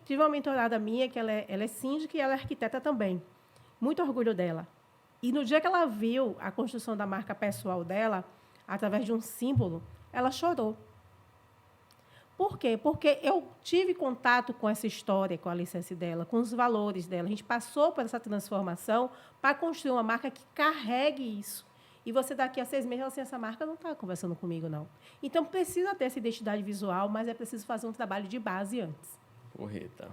tive uma mentorada minha, que ela é síndica e ela é arquiteta também. Muito orgulho dela. E no dia que ela viu a construção da marca pessoal dela, através de um símbolo, ela chorou. Por quê? Porque eu tive contato com essa história, com a licença dela, com os valores dela. A gente passou por essa transformação para construir uma marca que carregue isso. E você, daqui a 6 meses, assim, essa marca não está conversando comigo, não. Então, precisa ter essa identidade visual, mas é preciso fazer um trabalho de base antes. Correta.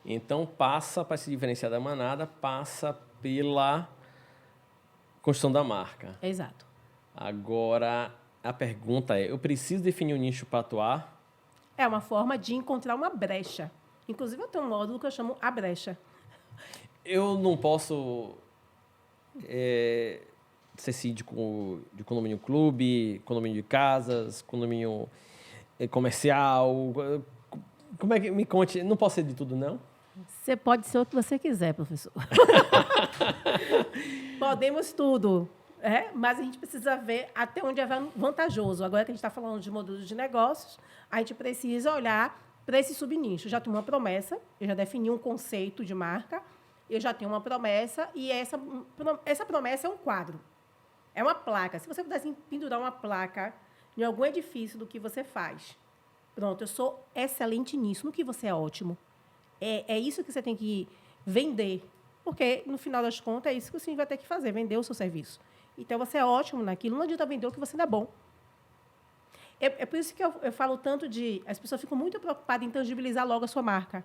Então, passa para se diferenciar da manada, passa pela construção da marca. Exato. Agora, a pergunta é, eu preciso definir um nicho para atuar? É uma forma de encontrar uma brecha. Inclusive, eu tenho um módulo que eu chamo A Brecha. Eu não posso ser síndico de condomínio clube, condomínio de casas, condomínio comercial. Como é que me conte? Não posso ser de tudo, não? Você pode ser o que você quiser, professor. Podemos tudo. Mas a gente precisa ver até onde é vantajoso. Agora que a gente está falando de modelos de negócios, a gente precisa olhar para esse subnicho. Eu já tenho uma promessa, eu já defini um conceito de marca, eu já tenho uma promessa, e essa promessa é um quadro, é uma placa. Se você pudesse pendurar uma placa em algum edifício do que você faz, pronto, eu sou excelente nisso, no que você é ótimo. É isso que você tem que vender, porque, no final das contas, é isso que o senhor vai ter que fazer, vender o seu serviço. Então, você é ótimo naquilo, não adianta vender o que você não é bom. É por isso que eu falo tanto de... As pessoas ficam muito preocupadas em tangibilizar logo a sua marca.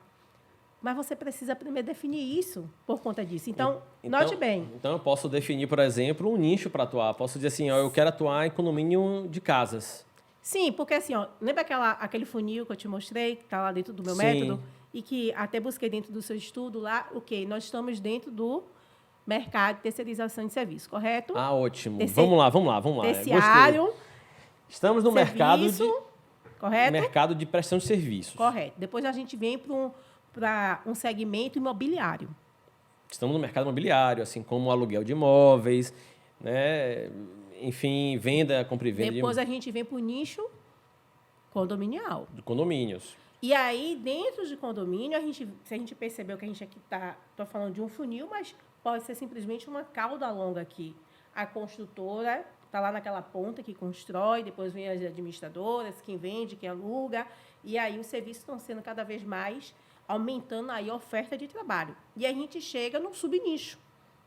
Mas você precisa primeiro definir isso por conta disso. Então, note bem. Então, eu posso definir, por exemplo, um nicho para atuar. Posso dizer assim, eu quero atuar em condomínio de casas. Sim, porque assim, lembra aquele funil que eu te mostrei, que está lá dentro do meu Sim. método? E que até busquei dentro do seu estudo lá, nós estamos dentro do mercado de terceirização de serviço, correto? Ah, ótimo. Vamos lá. Terciário. Estamos no correto? mercado de prestação de serviços. Correto. Depois a gente vem para um segmento imobiliário. Estamos no mercado imobiliário, assim como aluguel de imóveis, né? Enfim, compra e venda. Depois a gente vem para o nicho condominial. De condomínios. E aí, dentro de condomínio, se a gente percebeu que a gente aqui estou falando de um funil, mas pode ser simplesmente uma cauda longa aqui. A construtora está lá naquela ponta que constrói, depois vem as administradoras, quem vende, quem aluga, e aí os serviços estão sendo cada vez mais aumentando aí a oferta de trabalho. E a gente chega num subnicho,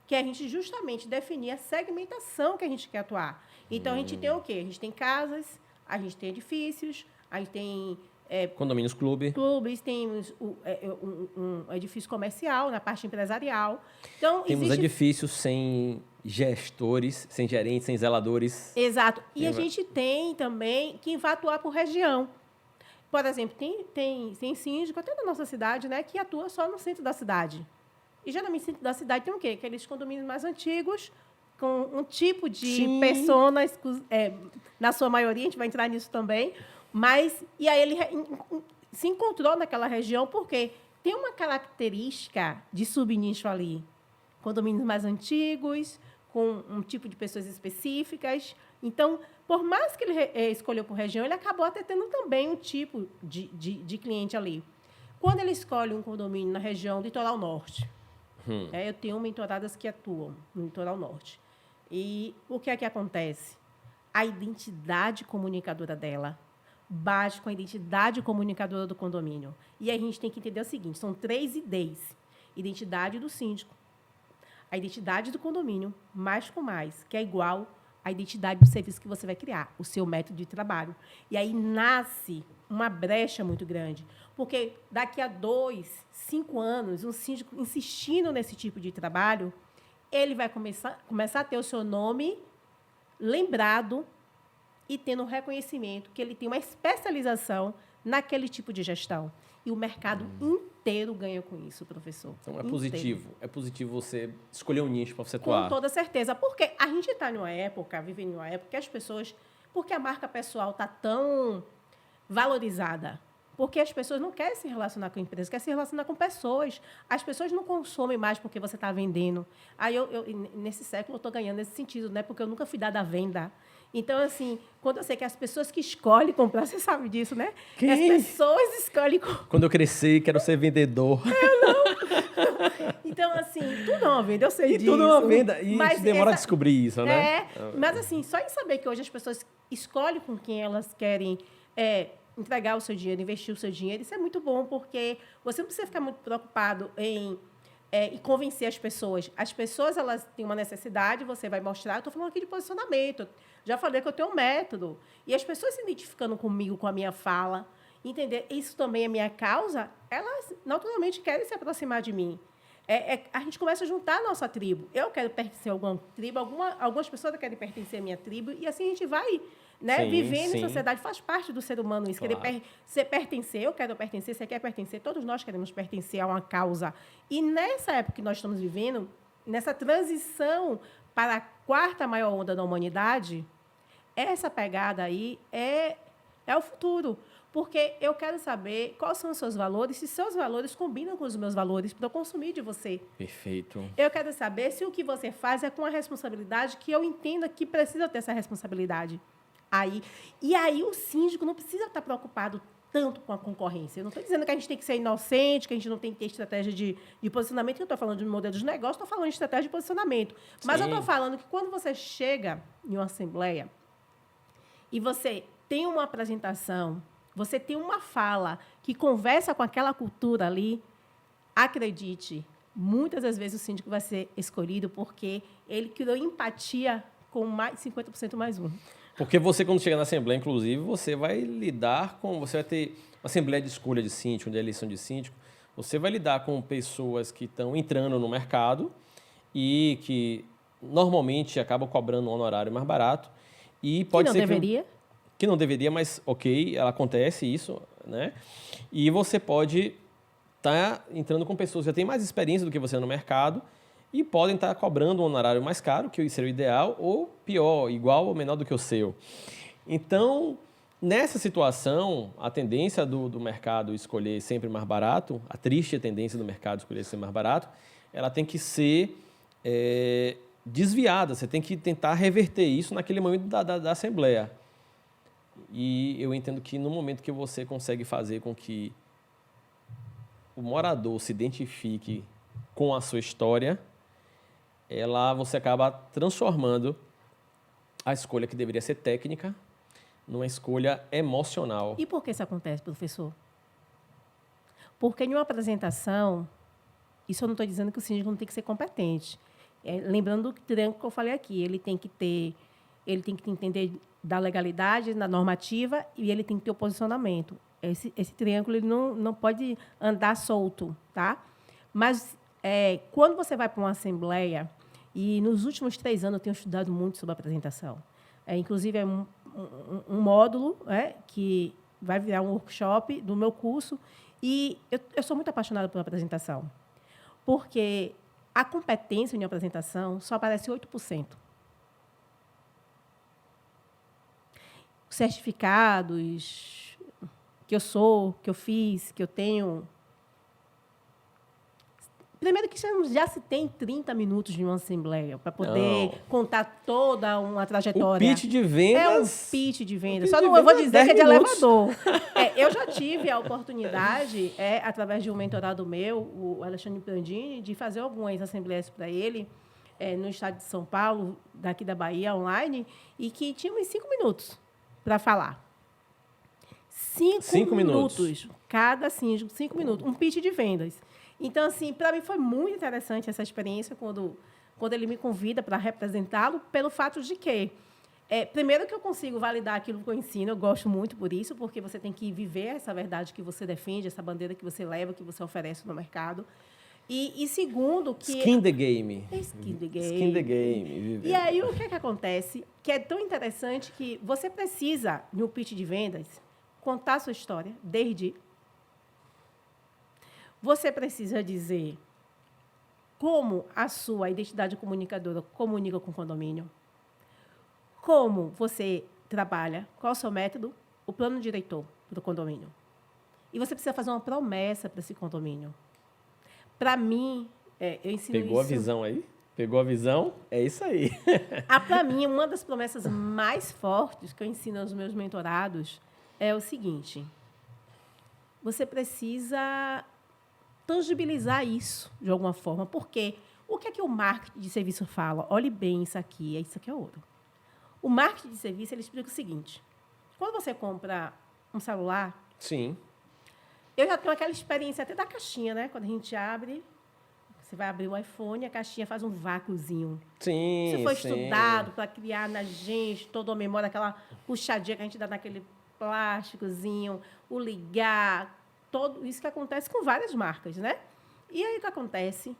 que é a gente justamente definir a segmentação que a gente quer atuar. Então, a gente tem o quê? A gente tem casas, a gente tem edifícios, a gente tem Condomínios clube. clubes, temos um edifício comercial na parte empresarial. Então, Temos edifícios sem gestores, sem gerentes, sem zeladores. Exato. E a gente tem também quem vai atuar por região. Por exemplo, tem síndico até na nossa cidade, né, que atua só no centro da cidade. E geralmente no centro da cidade tem o quê? Aqueles condomínios mais antigos, com um tipo de personas, na sua maioria, a gente vai entrar nisso também. Mas, e aí ele se encontrou naquela região porque tem uma característica de subnicho ali. Condomínios mais antigos, com um tipo de pessoas específicas. Então, por mais que ele escolheu por região, ele acabou até tendo também um tipo de cliente ali. Quando ele escolhe um condomínio na região do Litoral Norte, eu tenho mentoradas que atuam no Litoral Norte. E o que é que acontece? A identidade comunicadora dela bate com a identidade comunicadora do condomínio. E a gente tem que entender o seguinte, são 3 IDs. Identidade do síndico, a identidade do condomínio, mais com mais, que é igual à identidade do serviço que você vai criar, o seu método de trabalho. E aí nasce uma brecha muito grande, porque daqui a 2, 5 anos, um síndico insistindo nesse tipo de trabalho, ele vai começar a ter o seu nome lembrado e tendo um reconhecimento que ele tem uma especialização naquele tipo de gestão. E o mercado inteiro ganha com isso, professor. Então, é positivo você escolher um nicho para você atuar. Com toda certeza. Porque a gente está vivendo numa época que as pessoas... Porque a marca pessoal está tão valorizada. Porque as pessoas não querem se relacionar com empresas, querem se relacionar com pessoas. As pessoas não consomem mais porque você está vendendo. Aí, nesse século, eu estou ganhando nesse sentido, né? Porque eu nunca fui dada à venda. Então, assim, quando eu sei que as pessoas que escolhem comprar, você sabe disso, né? Quem? As pessoas escolhem comprar. Quando eu crescer, quero ser vendedor. Eu não. Então, assim, tudo é uma venda, eu sei disso. Tudo é uma venda. E a gente demora a descobrir isso, né? Mas, assim, só em saber que hoje as pessoas escolhem com quem elas querem entregar o seu dinheiro, investir o seu dinheiro, isso é muito bom, porque você não precisa ficar muito preocupado em convencer as pessoas. As pessoas, elas têm uma necessidade, você vai mostrar. Eu estou falando aqui de posicionamento. Já falei que eu tenho um método. E as pessoas se identificando comigo, com a minha fala, entender isso também é minha causa, elas naturalmente querem se aproximar de mim. A gente começa a juntar a nossa tribo. Eu quero pertencer a alguma tribo, algumas pessoas querem pertencer à minha tribo, e assim a gente vai, né, vivendo em sociedade. Faz parte do ser humano isso. Claro. Querer pertencer, eu quero pertencer, você quer pertencer, todos nós queremos pertencer a uma causa. E nessa época que nós estamos vivendo, nessa transição para a 4ª maior onda da humanidade, essa pegada aí é o futuro. Porque eu quero saber quais são os seus valores, se seus valores combinam com os meus valores para eu consumir de você. Perfeito. Eu quero saber se o que você faz é com a responsabilidade que eu entenda que precisa ter essa responsabilidade. E aí o síndico não precisa estar preocupado tanto com a concorrência. Eu não estou dizendo que a gente tem que ser inocente, que a gente não tem que ter estratégia de posicionamento. Eu estou falando de modelo de negócio, estou falando de estratégia de posicionamento. Mas eu estou falando que quando você chega em uma assembleia e você tem uma apresentação, você tem uma fala que conversa com aquela cultura ali, acredite, muitas das vezes o síndico vai ser escolhido porque ele criou empatia com mais 50% mais um. Porque você, quando chega na Assembleia, inclusive, você vai ter uma Assembleia de escolha de síndico, de eleição de síndico, você vai lidar com pessoas que estão entrando no mercado e que normalmente acabam cobrando um honorário mais barato. E pode ser que não deveria, mas ok, acontece isso, né? E você pode estar entrando com pessoas que já têm mais experiência do que você no mercado e podem estar cobrando um honorário mais caro, que seria o ideal, ou pior, igual ou menor do que o seu. Então, nessa situação, a tendência do mercado escolher sempre mais barato, a triste tendência do mercado escolher sempre mais barato, ela tem que ser desviada. Você tem que tentar reverter isso naquele momento da Assembleia. E eu entendo que no momento que você consegue fazer com que o morador se identifique com a sua história, você acaba transformando a escolha que deveria ser técnica numa escolha emocional. E por que isso acontece, professor? Porque em uma apresentação, isso eu não estou dizendo que o síndico não tem que ser competente. Lembrando do triângulo que eu falei aqui, ele tem que entender da legalidade, da normativa, e ele tem que ter o posicionamento. Esse triângulo ele não pode andar solto, tá? Mas quando você vai para uma assembleia, e nos últimos 3 anos eu tenho estudado muito sobre apresentação. Inclusive, é um módulo que vai virar um workshop do meu curso, e eu sou muito apaixonada por apresentação, porque a competência em apresentação só aparece 8%. Os certificados que eu sou, que eu fiz, que eu tenho... Primeiro que já se tem 30 minutos de uma assembleia para poder contar toda uma trajetória. O pitch de vendas... É um pitch de vendas. Só não eu vou dizer que é de elevador. Eu já tive a oportunidade, através de um mentorado meu, o Alexandre Prandini, de fazer algumas assembleias para ele, no estado de São Paulo, daqui da Bahia, online, e que tinha uns 5 minutos para falar. 5 minutos. Cada síndico, 5 minutos. Um pitch de vendas. Então, assim, para mim foi muito interessante essa experiência quando ele me convida para representá-lo, pelo fato de que, primeiro, que eu consigo validar aquilo que eu ensino, eu gosto muito por isso, porque você tem que viver essa verdade que você defende, essa bandeira que você leva, que você oferece no mercado. E segundo, que... Skin the game. Skin the game. Skin the game. E aí, o que acontece? Que é tão interessante que você precisa, no pitch de vendas, contar a sua história desde... Você precisa dizer como a sua identidade comunicadora comunica com o condomínio, como você trabalha, qual é o seu método, o plano diretor do condomínio. E você precisa fazer uma promessa para esse condomínio. Para mim, eu ensino isso... Pegou a visão aí? Pegou a visão? É isso aí. Para mim, uma das promessas mais fortes que eu ensino aos meus mentorados é o seguinte: você precisa tangibilizar isso de alguma forma. Porque o que é que o marketing de serviço fala? Olhe bem isso aqui é ouro. O marketing de serviço ele explica o seguinte: quando você compra um celular... Sim. Eu já tenho aquela experiência até da caixinha, né? Quando a gente abre, você vai abrir o iPhone, a caixinha faz um vácuozinho. Sim, isso foi estudado para criar na gente toda a memória, aquela puxadinha que a gente dá naquele plásticozinho, o ligar... Tudo isso que acontece com várias marcas, né? E aí o que acontece?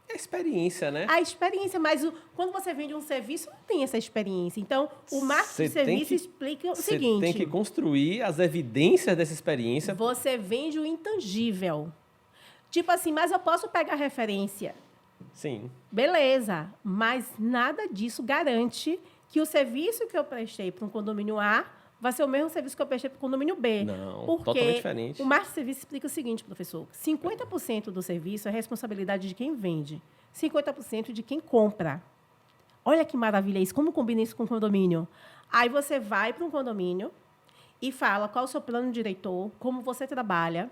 É a experiência, né? A experiência, mas quando você vende um serviço, não tem essa experiência. Então, o marketing de serviço explica o seguinte... Você tem que construir as evidências dessa experiência. Você vende o intangível. Tipo assim, mas eu posso pegar referência. Sim. Beleza, mas nada disso garante que o serviço que eu prestei para um condomínio A vai ser o mesmo serviço que eu prestei para o condomínio B. Não, porque totalmente diferente. O marketing de serviço explica o seguinte, professor: 50% do serviço é responsabilidade de quem vende, 50% de quem compra. Olha que maravilha isso, como combina isso com o condomínio? Aí você vai para um condomínio e fala qual é o seu plano diretor, como você trabalha,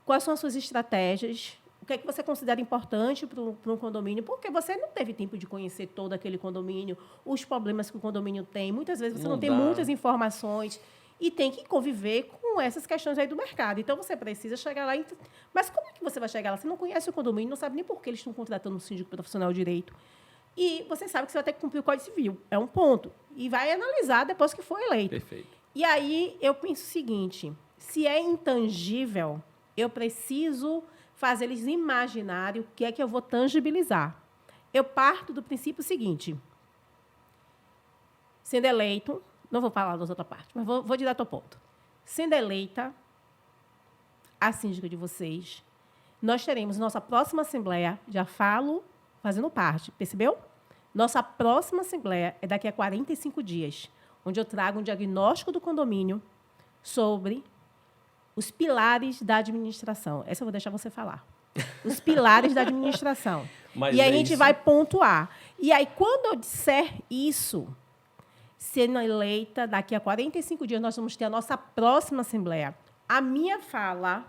quais são as suas estratégias, o que é que você considera importante para um condomínio, porque você não teve tempo de conhecer todo aquele condomínio, os problemas que o condomínio tem. Muitas vezes você não tem muitas informações e tem que conviver com essas questões aí do mercado. Então, você precisa chegar lá... Mas como é que você vai chegar lá? Você não conhece o condomínio, não sabe nem por que eles estão contratando um síndico profissional de direito. E você sabe que você vai ter que cumprir o Código Civil. É um ponto. E vai analisar depois que for eleito. Perfeito. E aí, eu penso o seguinte: se é intangível, eu preciso fazer eles imaginarem o que é que eu vou tangibilizar. Eu parto do princípio seguinte: sendo eleito, não vou falar das outras partes, mas vou direto ao ponto. Sendo eleita a síndica de vocês, nós teremos nossa próxima assembleia, já falo, fazendo parte, percebeu? Nossa próxima assembleia é daqui a 45 dias, onde eu trago um diagnóstico do condomínio sobre os pilares da administração. Essa eu vou deixar você falar. Os pilares da administração. Mas e aí a gente vai pontuar. E aí, quando eu disser isso, sendo eleita, daqui a 45 dias, nós vamos ter a nossa próxima assembleia. A minha fala,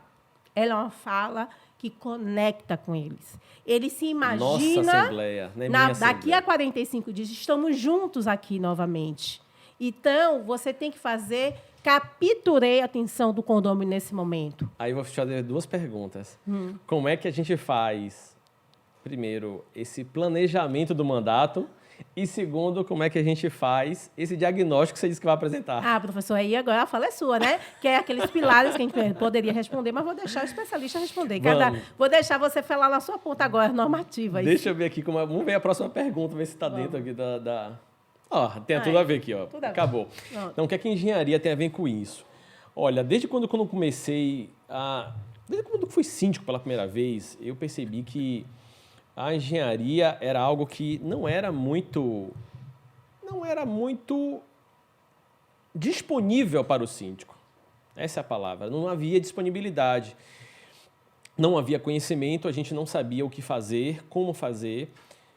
ela é uma fala que conecta com eles. Ele se imagina... Nossa Assembleia, né? Minha daqui Assembleia. a 45 dias, estamos juntos aqui novamente. Então, você tem que fazer... Capturei a atenção do condomínio nesse momento. Aí eu vou te fazer 2 perguntas. Como é que a gente faz, primeiro, esse planejamento do mandato? E segundo, como é que a gente faz esse diagnóstico que você disse que vai apresentar? Ah, professor, aí agora a fala é sua, né? Que é aqueles pilares que a gente poderia responder, mas vou deixar o especialista responder. Vou deixar você falar na sua ponta agora, normativa. Deixa eu ver aqui, vamos ver a próxima pergunta, ver se está dentro aqui da... Ó, tem tudo a ver aqui, ó. Acabou. Então, o que é que engenharia tem a ver com isso? Olha, desde quando eu comecei a... Desde quando eu fui síndico pela primeira vez, eu percebi que a engenharia era algo que não era muito disponível para o síndico. Essa é a palavra. Não havia disponibilidade. Não havia conhecimento, a gente não sabia o que fazer, como fazer.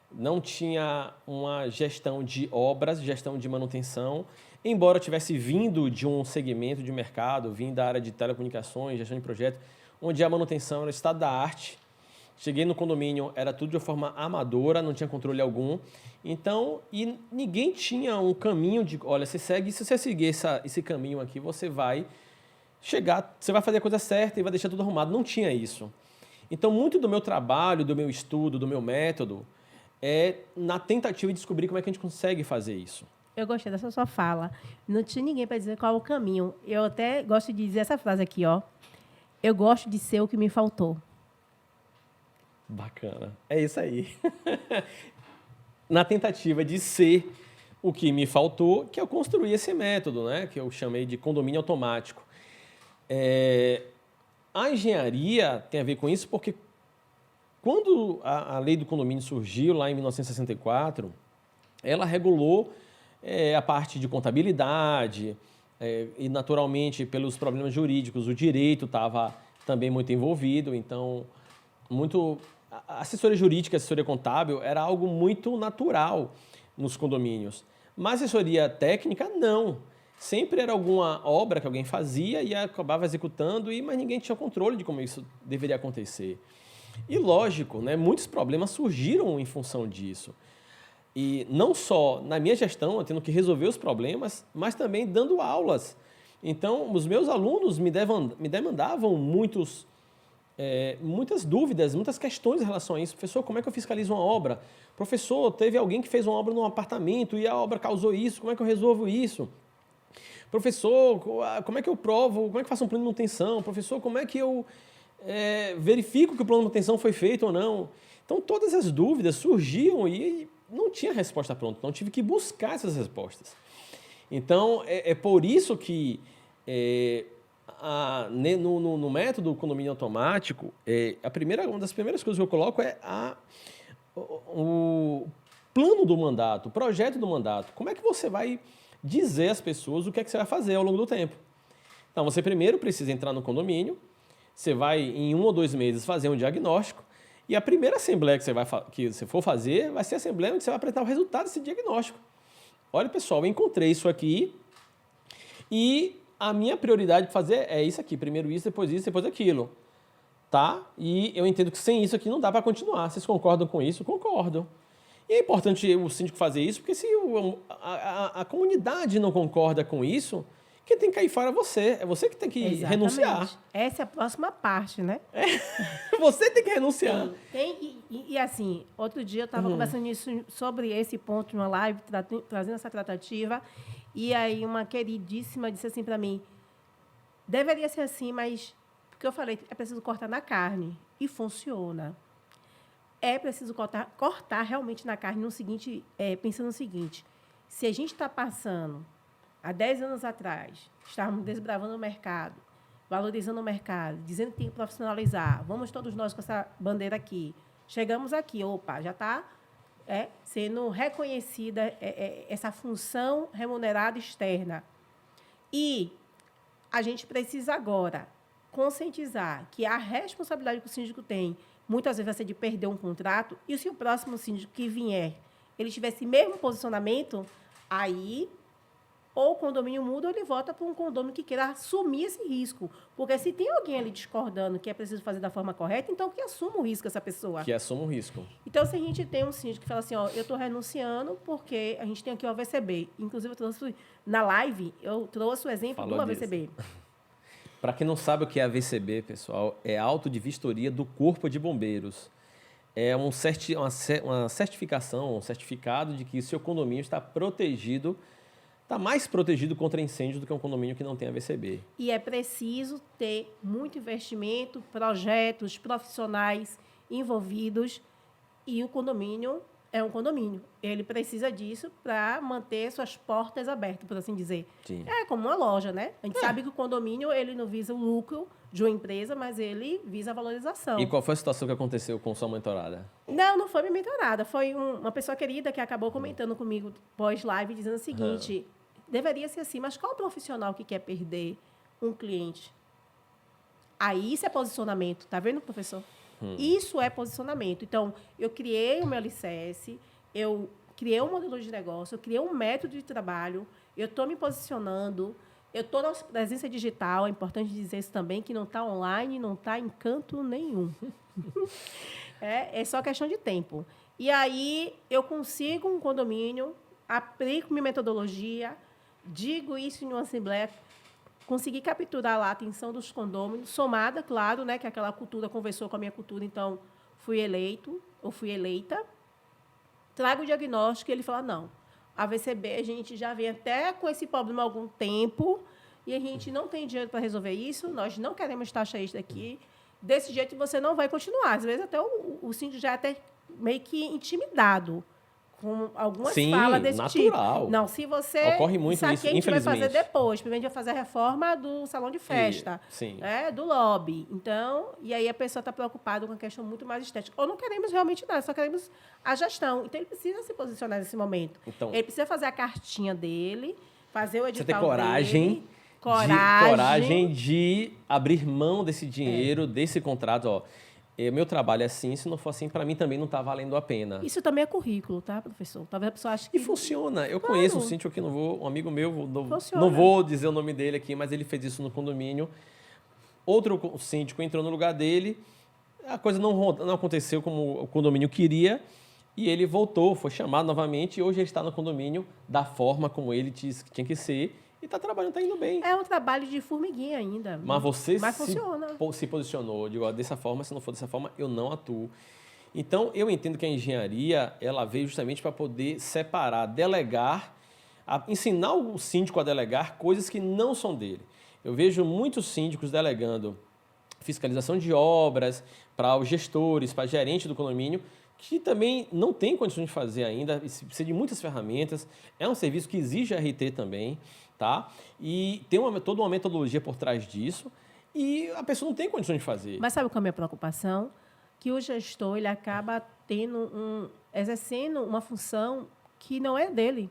Não tinha uma gestão de obras, gestão de manutenção, embora eu tivesse vindo de um segmento de mercado, vindo da área de telecomunicações, gestão de projeto, onde a manutenção era estado da arte. Cheguei no condomínio, era tudo de forma amadora, não tinha controle algum. Então, e ninguém tinha um caminho de, olha, se você seguir esse caminho aqui, você vai chegar, você vai fazer a coisa certa e vai deixar tudo arrumado. Não tinha isso. Então, muito do meu trabalho, do meu estudo, do meu método, é na tentativa de descobrir como é que a gente consegue fazer isso. Eu gostei dessa sua fala. Não tinha ninguém para dizer qual é o caminho. Eu até gosto de dizer essa frase aqui, ó. Eu gosto de ser o que me faltou. Bacana. É isso aí. Na tentativa de ser o que me faltou, que eu construí esse método, né? Que eu chamei de condomínio automático. A engenharia tem a ver com isso porque quando a lei do condomínio surgiu, lá em 1964, ela regulou a parte de contabilidade e, naturalmente, pelos problemas jurídicos, o direito estava também muito envolvido. Então, a assessoria jurídica, a assessoria contábil era algo muito natural nos condomínios. Mas a assessoria técnica, não. Sempre era alguma obra que alguém fazia e acabava executando, mas ninguém tinha controle de como isso deveria acontecer. E lógico, né, muitos problemas surgiram em função disso. E não só na minha gestão, tendo que resolver os problemas, mas também dando aulas. Então, os meus alunos me demandavam muitas dúvidas, muitas questões em relação a isso. Professor, como é que eu fiscalizo uma obra? Professor, teve alguém que fez uma obra num apartamento e a obra causou isso, como é que eu resolvo isso? Professor, como é que eu provo, como é que eu faço um plano de manutenção? Professor, como é que eu verifico que o plano de manutenção foi feito ou não? Então, todas as dúvidas surgiam e não tinha resposta pronta, então tive que buscar essas respostas. Então, é por isso que no método condomínio automático, uma das primeiras coisas que eu coloco é o plano do mandato, o projeto do mandato. Como é que você vai dizer às pessoas o que é que você vai fazer ao longo do tempo? Então, você primeiro precisa entrar no condomínio, você vai, em 1 ou 2 meses, fazer um diagnóstico, e a primeira assembleia que você for fazer vai ser a assembleia onde você vai apresentar o resultado desse diagnóstico. Olha, pessoal, eu encontrei isso aqui e a minha prioridade para fazer é isso aqui. Primeiro isso, depois aquilo. Tá? E eu entendo que sem isso aqui não dá para continuar. Vocês concordam com isso? Concordo. E é importante o síndico fazer isso, porque se a comunidade não concorda com isso, quem tem que cair fora é você. É você que tem que renunciar. Essa é a próxima parte, né? Você tem que renunciar. E assim, outro dia eu estava conversando sobre esse ponto numa live, trazendo essa tratativa, e aí uma queridíssima disse assim para mim, deveria ser assim, mas, porque eu falei, é preciso cortar na carne, e funciona. É preciso cortar realmente na carne, pensando no seguinte, se a gente está passando, há 10 anos atrás, estávamos desbravando o mercado, valorizando o mercado, dizendo que tem que profissionalizar, vamos todos nós com essa bandeira aqui. Chegamos aqui, opa, já está sendo reconhecida essa função remunerada externa. E a gente precisa agora conscientizar que a responsabilidade que o síndico tem, muitas vezes vai ser de perder um contrato, e se o próximo síndico que vier, ele tiver esse mesmo posicionamento, aí ou o condomínio muda ou ele volta para um condomínio que queira assumir esse risco. Porque se tem alguém ali discordando que é preciso fazer da forma correta, então que assuma o risco essa pessoa. Que assuma o risco. Então, se a gente tem um síndico que fala assim, ó, eu estou renunciando porque a gente tem aqui o AVCB. Inclusive, eu trouxe na live, eu trouxe o exemplo do AVCB. Para quem não sabe o que é AVCB, pessoal, é Auto de Vistoria do Corpo de Bombeiros. É uma certificação, um certificado de que seu condomínio está protegido, está mais protegido contra incêndio do que um condomínio que não tem AVCB. E é preciso ter muito investimento, projetos, profissionais envolvidos, e o condomínio é um condomínio. Ele precisa disso para manter suas portas abertas, por assim dizer. Sim. É como uma loja, né? A gente sabe que o condomínio ele não visa o lucro de uma empresa, mas ele visa a valorização. E qual foi a situação que aconteceu com sua mentorada? Não foi minha mentorada. Foi uma pessoa querida que acabou comentando comigo pós-live, dizendo o seguinte, deveria ser assim, mas qual profissional que quer perder um cliente? Aí isso é posicionamento, tá vendo, professor? Isso é posicionamento. Então, eu criei o meu alicerce, eu criei um modelo de negócio, eu criei um método de trabalho, eu estou me posicionando, eu estou na presença digital, é importante dizer isso também, que não está online, não está em canto nenhum. É só questão de tempo. E aí, eu consigo um condomínio, aplico minha metodologia, digo isso em uma assembleia, consegui capturar lá a atenção dos condôminos, somada, claro, né, que aquela cultura conversou com a minha cultura, então fui eleita. Trago o diagnóstico e ele fala, não, a AVCB a gente já vem até com esse problema há algum tempo e a gente não tem dinheiro para resolver isso, nós não queremos taxa extra aqui, desse jeito você não vai continuar. Às vezes até o síndico já é até meio que intimidado com algumas falas desse natural. tipo. Não, se você... Ocorre muito isso, aqui a gente vai infelizmente. fazer depois. Primeiro a gente vai fazer a reforma do salão de festa, do lobby. Então, e aí a pessoa está preocupada com uma questão muito mais estética. Ou não queremos realmente nada, só queremos a gestão. Então, ele precisa se posicionar nesse momento. Então, ele precisa fazer a cartinha dele, fazer o edital dele. Você ter coragem de abrir mão desse dinheiro, desse contrato, ó. Meu trabalho é assim, se não for assim, para mim também não está valendo a pena. Isso também é currículo, tá, professor? Talvez a pessoa ache que... E funciona. Eu conheço um síndico que um amigo meu, não vou dizer o nome dele aqui, mas ele fez isso no condomínio. Outro síndico entrou no lugar dele, a coisa não aconteceu como o condomínio queria, e ele voltou, foi chamado novamente, e hoje ele está no condomínio da forma como ele disse que tinha que ser, e está trabalhando, está indo bem. É um trabalho de formiguinha ainda. Mas você funciona. Se posicionou, digo, dessa forma, se não for dessa forma, eu não atuo. Então, eu entendo que a engenharia ela veio justamente para poder separar, delegar, ensinar o síndico a delegar coisas que não são dele. Eu vejo muitos síndicos delegando fiscalização de obras para os gestores, para gerente do condomínio, que também não tem condições de fazer ainda, precisa de muitas ferramentas, é um serviço que exige RT também, tá? E tem toda uma metodologia por trás disso e a pessoa não tem condições de fazer. Mas sabe qual é a minha preocupação? Que o gestor ele acaba exercendo uma função que não é dele.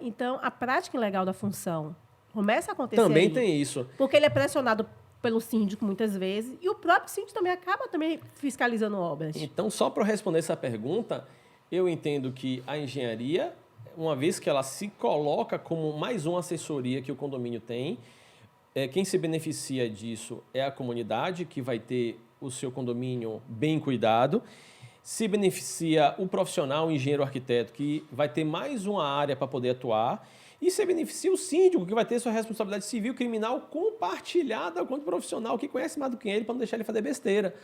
Então, a prática ilegal da função começa a acontecer também aí, tem isso. Porque ele é pressionado pelo síndico muitas vezes e o próprio síndico também acaba fiscalizando obras. Então, só para responder essa pergunta, eu entendo que a engenharia, uma vez que ela se coloca como mais uma assessoria que o condomínio tem, quem se beneficia disso é a comunidade, que vai ter o seu condomínio bem cuidado, se beneficia o profissional, o engenheiro, o arquiteto, que vai ter mais uma área para poder atuar, e se beneficia o síndico, que vai ter sua responsabilidade civil criminal compartilhada com o profissional que conhece mais do que ele, para não deixar ele fazer besteira.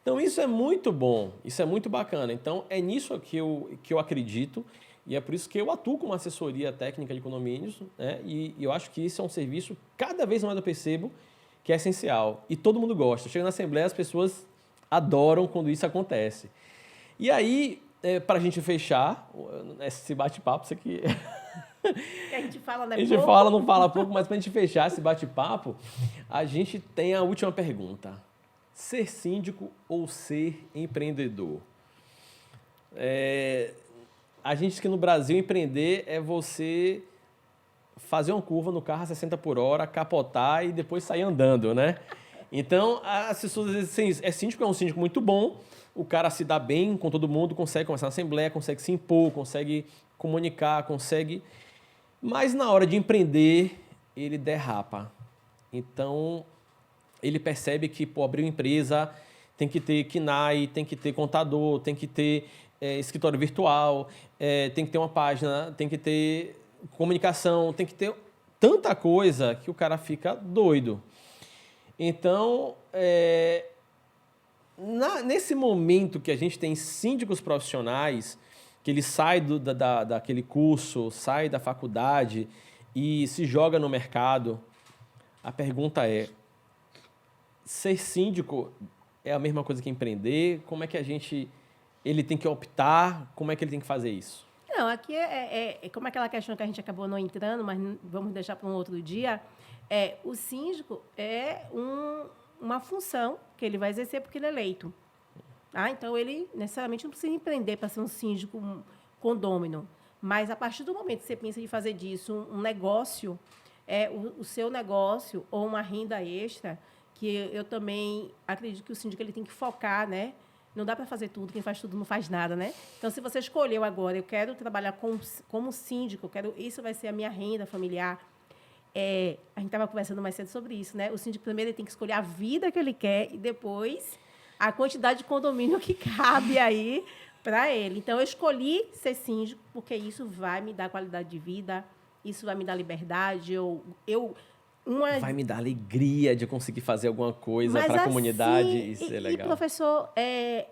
Então, isso é muito bom, isso é muito bacana. Então, é nisso que eu acredito, e é por isso que eu atuo como assessoria técnica de condomínios, né? E eu acho que isso é um serviço, cada vez mais eu percebo, que é essencial. E todo mundo gosta. Chega na Assembleia, as pessoas adoram quando isso acontece. E aí, para a gente fechar esse bate-papo, isso aqui... Que a gente fala, né? A gente fala, não fala pouco, mas para a gente fechar esse bate-papo, a gente tem a última pergunta. Ser síndico ou ser empreendedor? A gente diz que no Brasil empreender é você fazer uma curva no carro a 60 por hora, capotar e depois sair andando, né? Então, as pessoas dizem assim, síndico é um síndico muito bom, o cara se dá bem com todo mundo, consegue conversar na assembleia, consegue se impor, consegue comunicar, consegue... Mas na hora de empreender, ele derrapa. Então, ele percebe que, pô, abrir uma empresa tem que ter KNAI, tem que ter contador, tem que ter escritório virtual, tem que ter uma página, tem que ter comunicação, tem que ter tanta coisa que o cara fica doido. Então, nesse momento que a gente tem síndicos profissionais, que ele sai daquele curso, sai da faculdade e se joga no mercado, a pergunta é, ser síndico é a mesma coisa que empreender? Como é que ele tem que optar? Como é que ele tem que fazer isso? Não, aqui é como aquela questão que a gente acabou não entrando, mas vamos deixar para um outro dia. O síndico é uma função que ele vai exercer porque ele é eleito. Então, ele necessariamente não precisa empreender para ser um síndico condômino. Mas, a partir do momento que você pensa em fazer disso um negócio, o seu negócio ou uma renda extra, que eu também acredito que o síndico ele tem que focar, né? Não dá para fazer tudo, quem faz tudo não faz nada, né? Então, se você escolheu agora, eu quero trabalhar como síndico, isso vai ser a minha renda familiar. A gente estava conversando mais cedo sobre isso, né? O síndico primeiro ele tem que escolher a vida que ele quer e depois a quantidade de condomínio que cabe aí para ele. Então, eu escolhi ser síndico porque isso vai me dar qualidade de vida, isso vai me dar liberdade. Vai me dar alegria de conseguir fazer alguma coisa para a comunidade. Isso é legal. E, professor,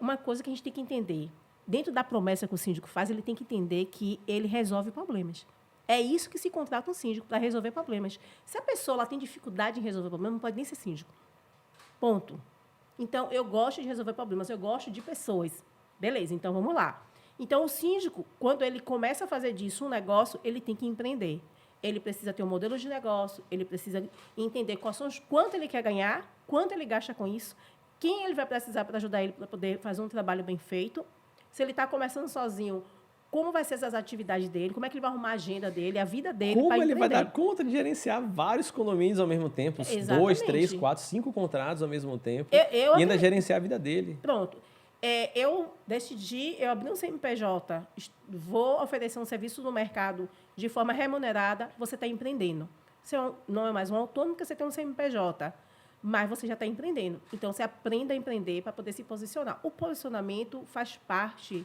uma coisa que a gente tem que entender. Dentro da promessa que o síndico faz, ele tem que entender que ele resolve problemas. É isso que se contrata um síndico, para resolver problemas. Se a pessoa ela tem dificuldade em resolver problemas, não pode nem ser síndico. Ponto. Então, eu gosto de resolver problemas, eu gosto de pessoas. Beleza, então vamos lá. Então, o síndico, quando ele começa a fazer disso um negócio, ele tem que empreender. Ele precisa ter um modelo de negócio, ele precisa entender quanto ele quer ganhar, quanto ele gasta com isso, quem ele vai precisar para ajudar ele para poder fazer um trabalho bem feito. Se ele está começando sozinho, como vai ser essas atividades dele, como é que ele vai arrumar a agenda dele, a vida dele para empreender. Como ele vai dar conta de gerenciar vários condomínios ao mesmo tempo, Exatamente. 2, 3, 4, 5 contratos ao mesmo tempo, e ainda gerenciar a vida dele. Pronto. Eu decidi, eu abri um CNPJ, vou oferecer um serviço no mercado de forma remunerada, você está empreendendo. Você não é mais um autônomo, porque você tem um CNPJ, mas você já está empreendendo. Então, você aprenda a empreender para poder se posicionar. O posicionamento faz parte,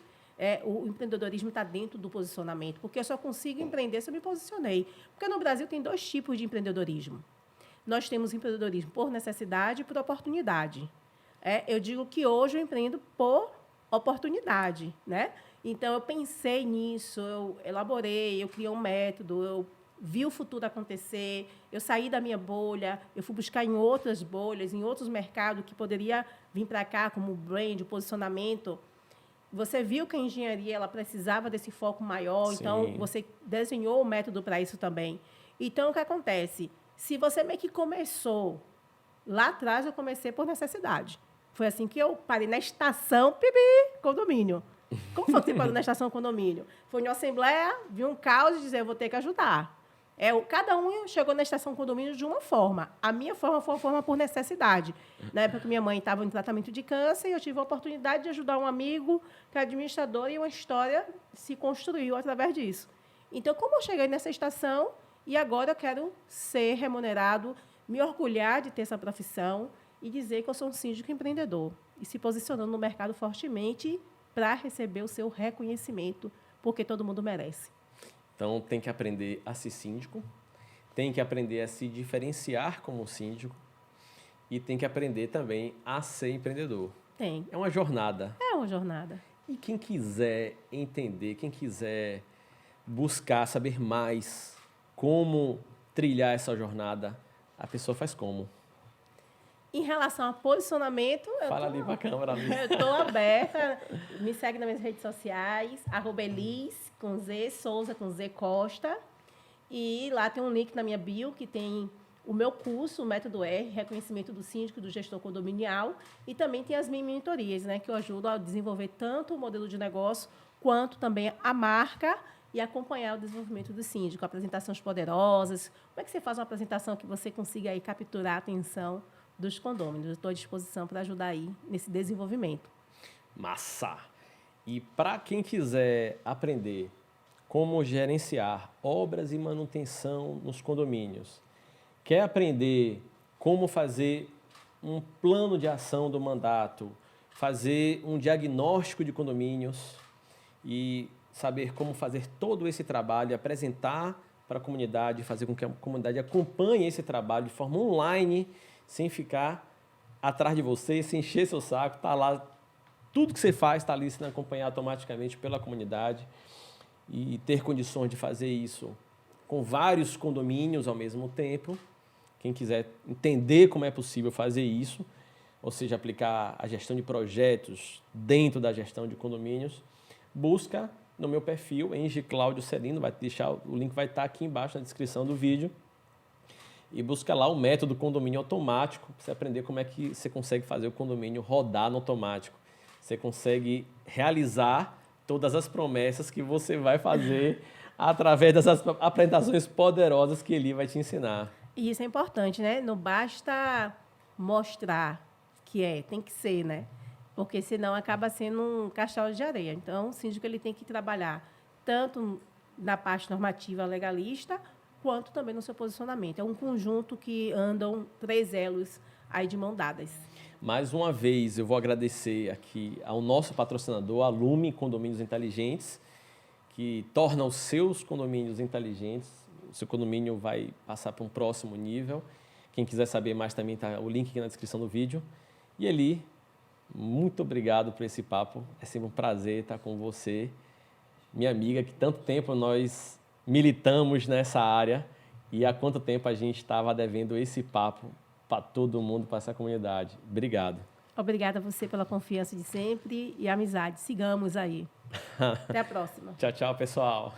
o empreendedorismo está dentro do posicionamento, porque eu só consigo empreender se eu me posicionei. Porque no Brasil tem 2 tipos de empreendedorismo. Nós temos empreendedorismo por necessidade e por oportunidade. Eu digo que hoje eu empreendo por oportunidade, né? Então, eu pensei nisso, eu elaborei, eu criei um método, eu vi o futuro acontecer, eu saí da minha bolha, eu fui buscar em outras bolhas, em outros mercados que poderia vir para cá, como o brand, o posicionamento. Você viu que a engenharia ela precisava desse foco maior, Sim. Então, você desenhou o método para isso também. Então, o que acontece? Se você meio que começou, lá atrás eu comecei por necessidade. Foi assim que eu parei na estação, condomínio. Como foi que você parou na estação condomínio? Foi em uma assembleia, vi um caos e dizer, eu vou ter que ajudar. Cada um chegou na estação condomínio de uma forma. A minha forma foi uma forma por necessidade. Na época que minha mãe estava em tratamento de câncer, eu tive a oportunidade de ajudar um amigo que é administrador e uma história se construiu através disso. Então, como eu cheguei nessa estação e agora eu quero ser remunerado, me orgulhar de ter essa profissão e dizer que eu sou um síndico empreendedor e se posicionando no mercado fortemente para receber o seu reconhecimento, porque todo mundo merece. Então, tem que aprender a ser síndico, tem que aprender a se diferenciar como síndico e tem que aprender também a ser empreendedor. Tem. É uma jornada. É uma jornada. E quem quiser entender, quem quiser buscar saber mais como trilhar essa jornada, a pessoa faz como? Em relação a posicionamento... Fala ali para a câmera. Eu estou aberta. Me segue nas minhas redes sociais, @Elis, com Z, Souza, com Z, Costa. E lá tem um link na minha bio, que tem o meu curso, o Método R, Reconhecimento do Síndico e do Gestor Condominial. E também tem as minhas mentorias, né, que eu ajudo a desenvolver tanto o modelo de negócio, quanto também a marca e acompanhar o desenvolvimento do síndico. Apresentações poderosas. Como é que você faz uma apresentação que você consiga aí capturar a atenção dos condôminos? Eu estou à disposição para ajudar aí nesse desenvolvimento. Massa! E para quem quiser aprender como gerenciar obras e manutenção nos condomínios, quer aprender como fazer um plano de ação do mandato, fazer um diagnóstico de condomínios e saber como fazer todo esse trabalho, apresentar para a comunidade, fazer com que a comunidade acompanhe esse trabalho de forma online, sem ficar atrás de você, sem encher seu saco, tá lá, tudo que você faz está ali sendo acompanhado automaticamente pela comunidade e ter condições de fazer isso com vários condomínios ao mesmo tempo. Quem quiser entender como é possível fazer isso, ou seja, aplicar a gestão de projetos dentro da gestão de condomínios, busca no meu perfil, Engie Cláudio Celino, o link vai estar aqui embaixo na descrição do vídeo, e busca lá o método condomínio automático, para você aprender como é que você consegue fazer o condomínio rodar no automático. Você consegue realizar todas as promessas que você vai fazer através dessas apresentações poderosas que ele vai te ensinar. E isso é importante, né? Não basta mostrar tem que ser, né? Porque senão acaba sendo um castelo de areia. Então, o síndico ele tem que trabalhar tanto na parte normativa legalista, quanto também no seu posicionamento. É um conjunto que andam 3 elos aí de mão dadas. Mais uma vez, eu vou agradecer aqui ao nosso patrocinador, a Lume Condomínios Inteligentes, que torna os seus condomínios inteligentes. O seu condomínio vai passar para um próximo nível. Quem quiser saber mais também está o link aqui na descrição do vídeo. E Eli, muito obrigado por esse papo. É sempre um prazer estar com você, minha amiga, que tanto tempo nós militamos nessa área e há quanto tempo a gente estava devendo esse papo para todo mundo, para essa comunidade. Obrigado. Obrigada a você pela confiança de sempre e a amizade. Sigamos aí. Até a próxima. Tchau, tchau, pessoal.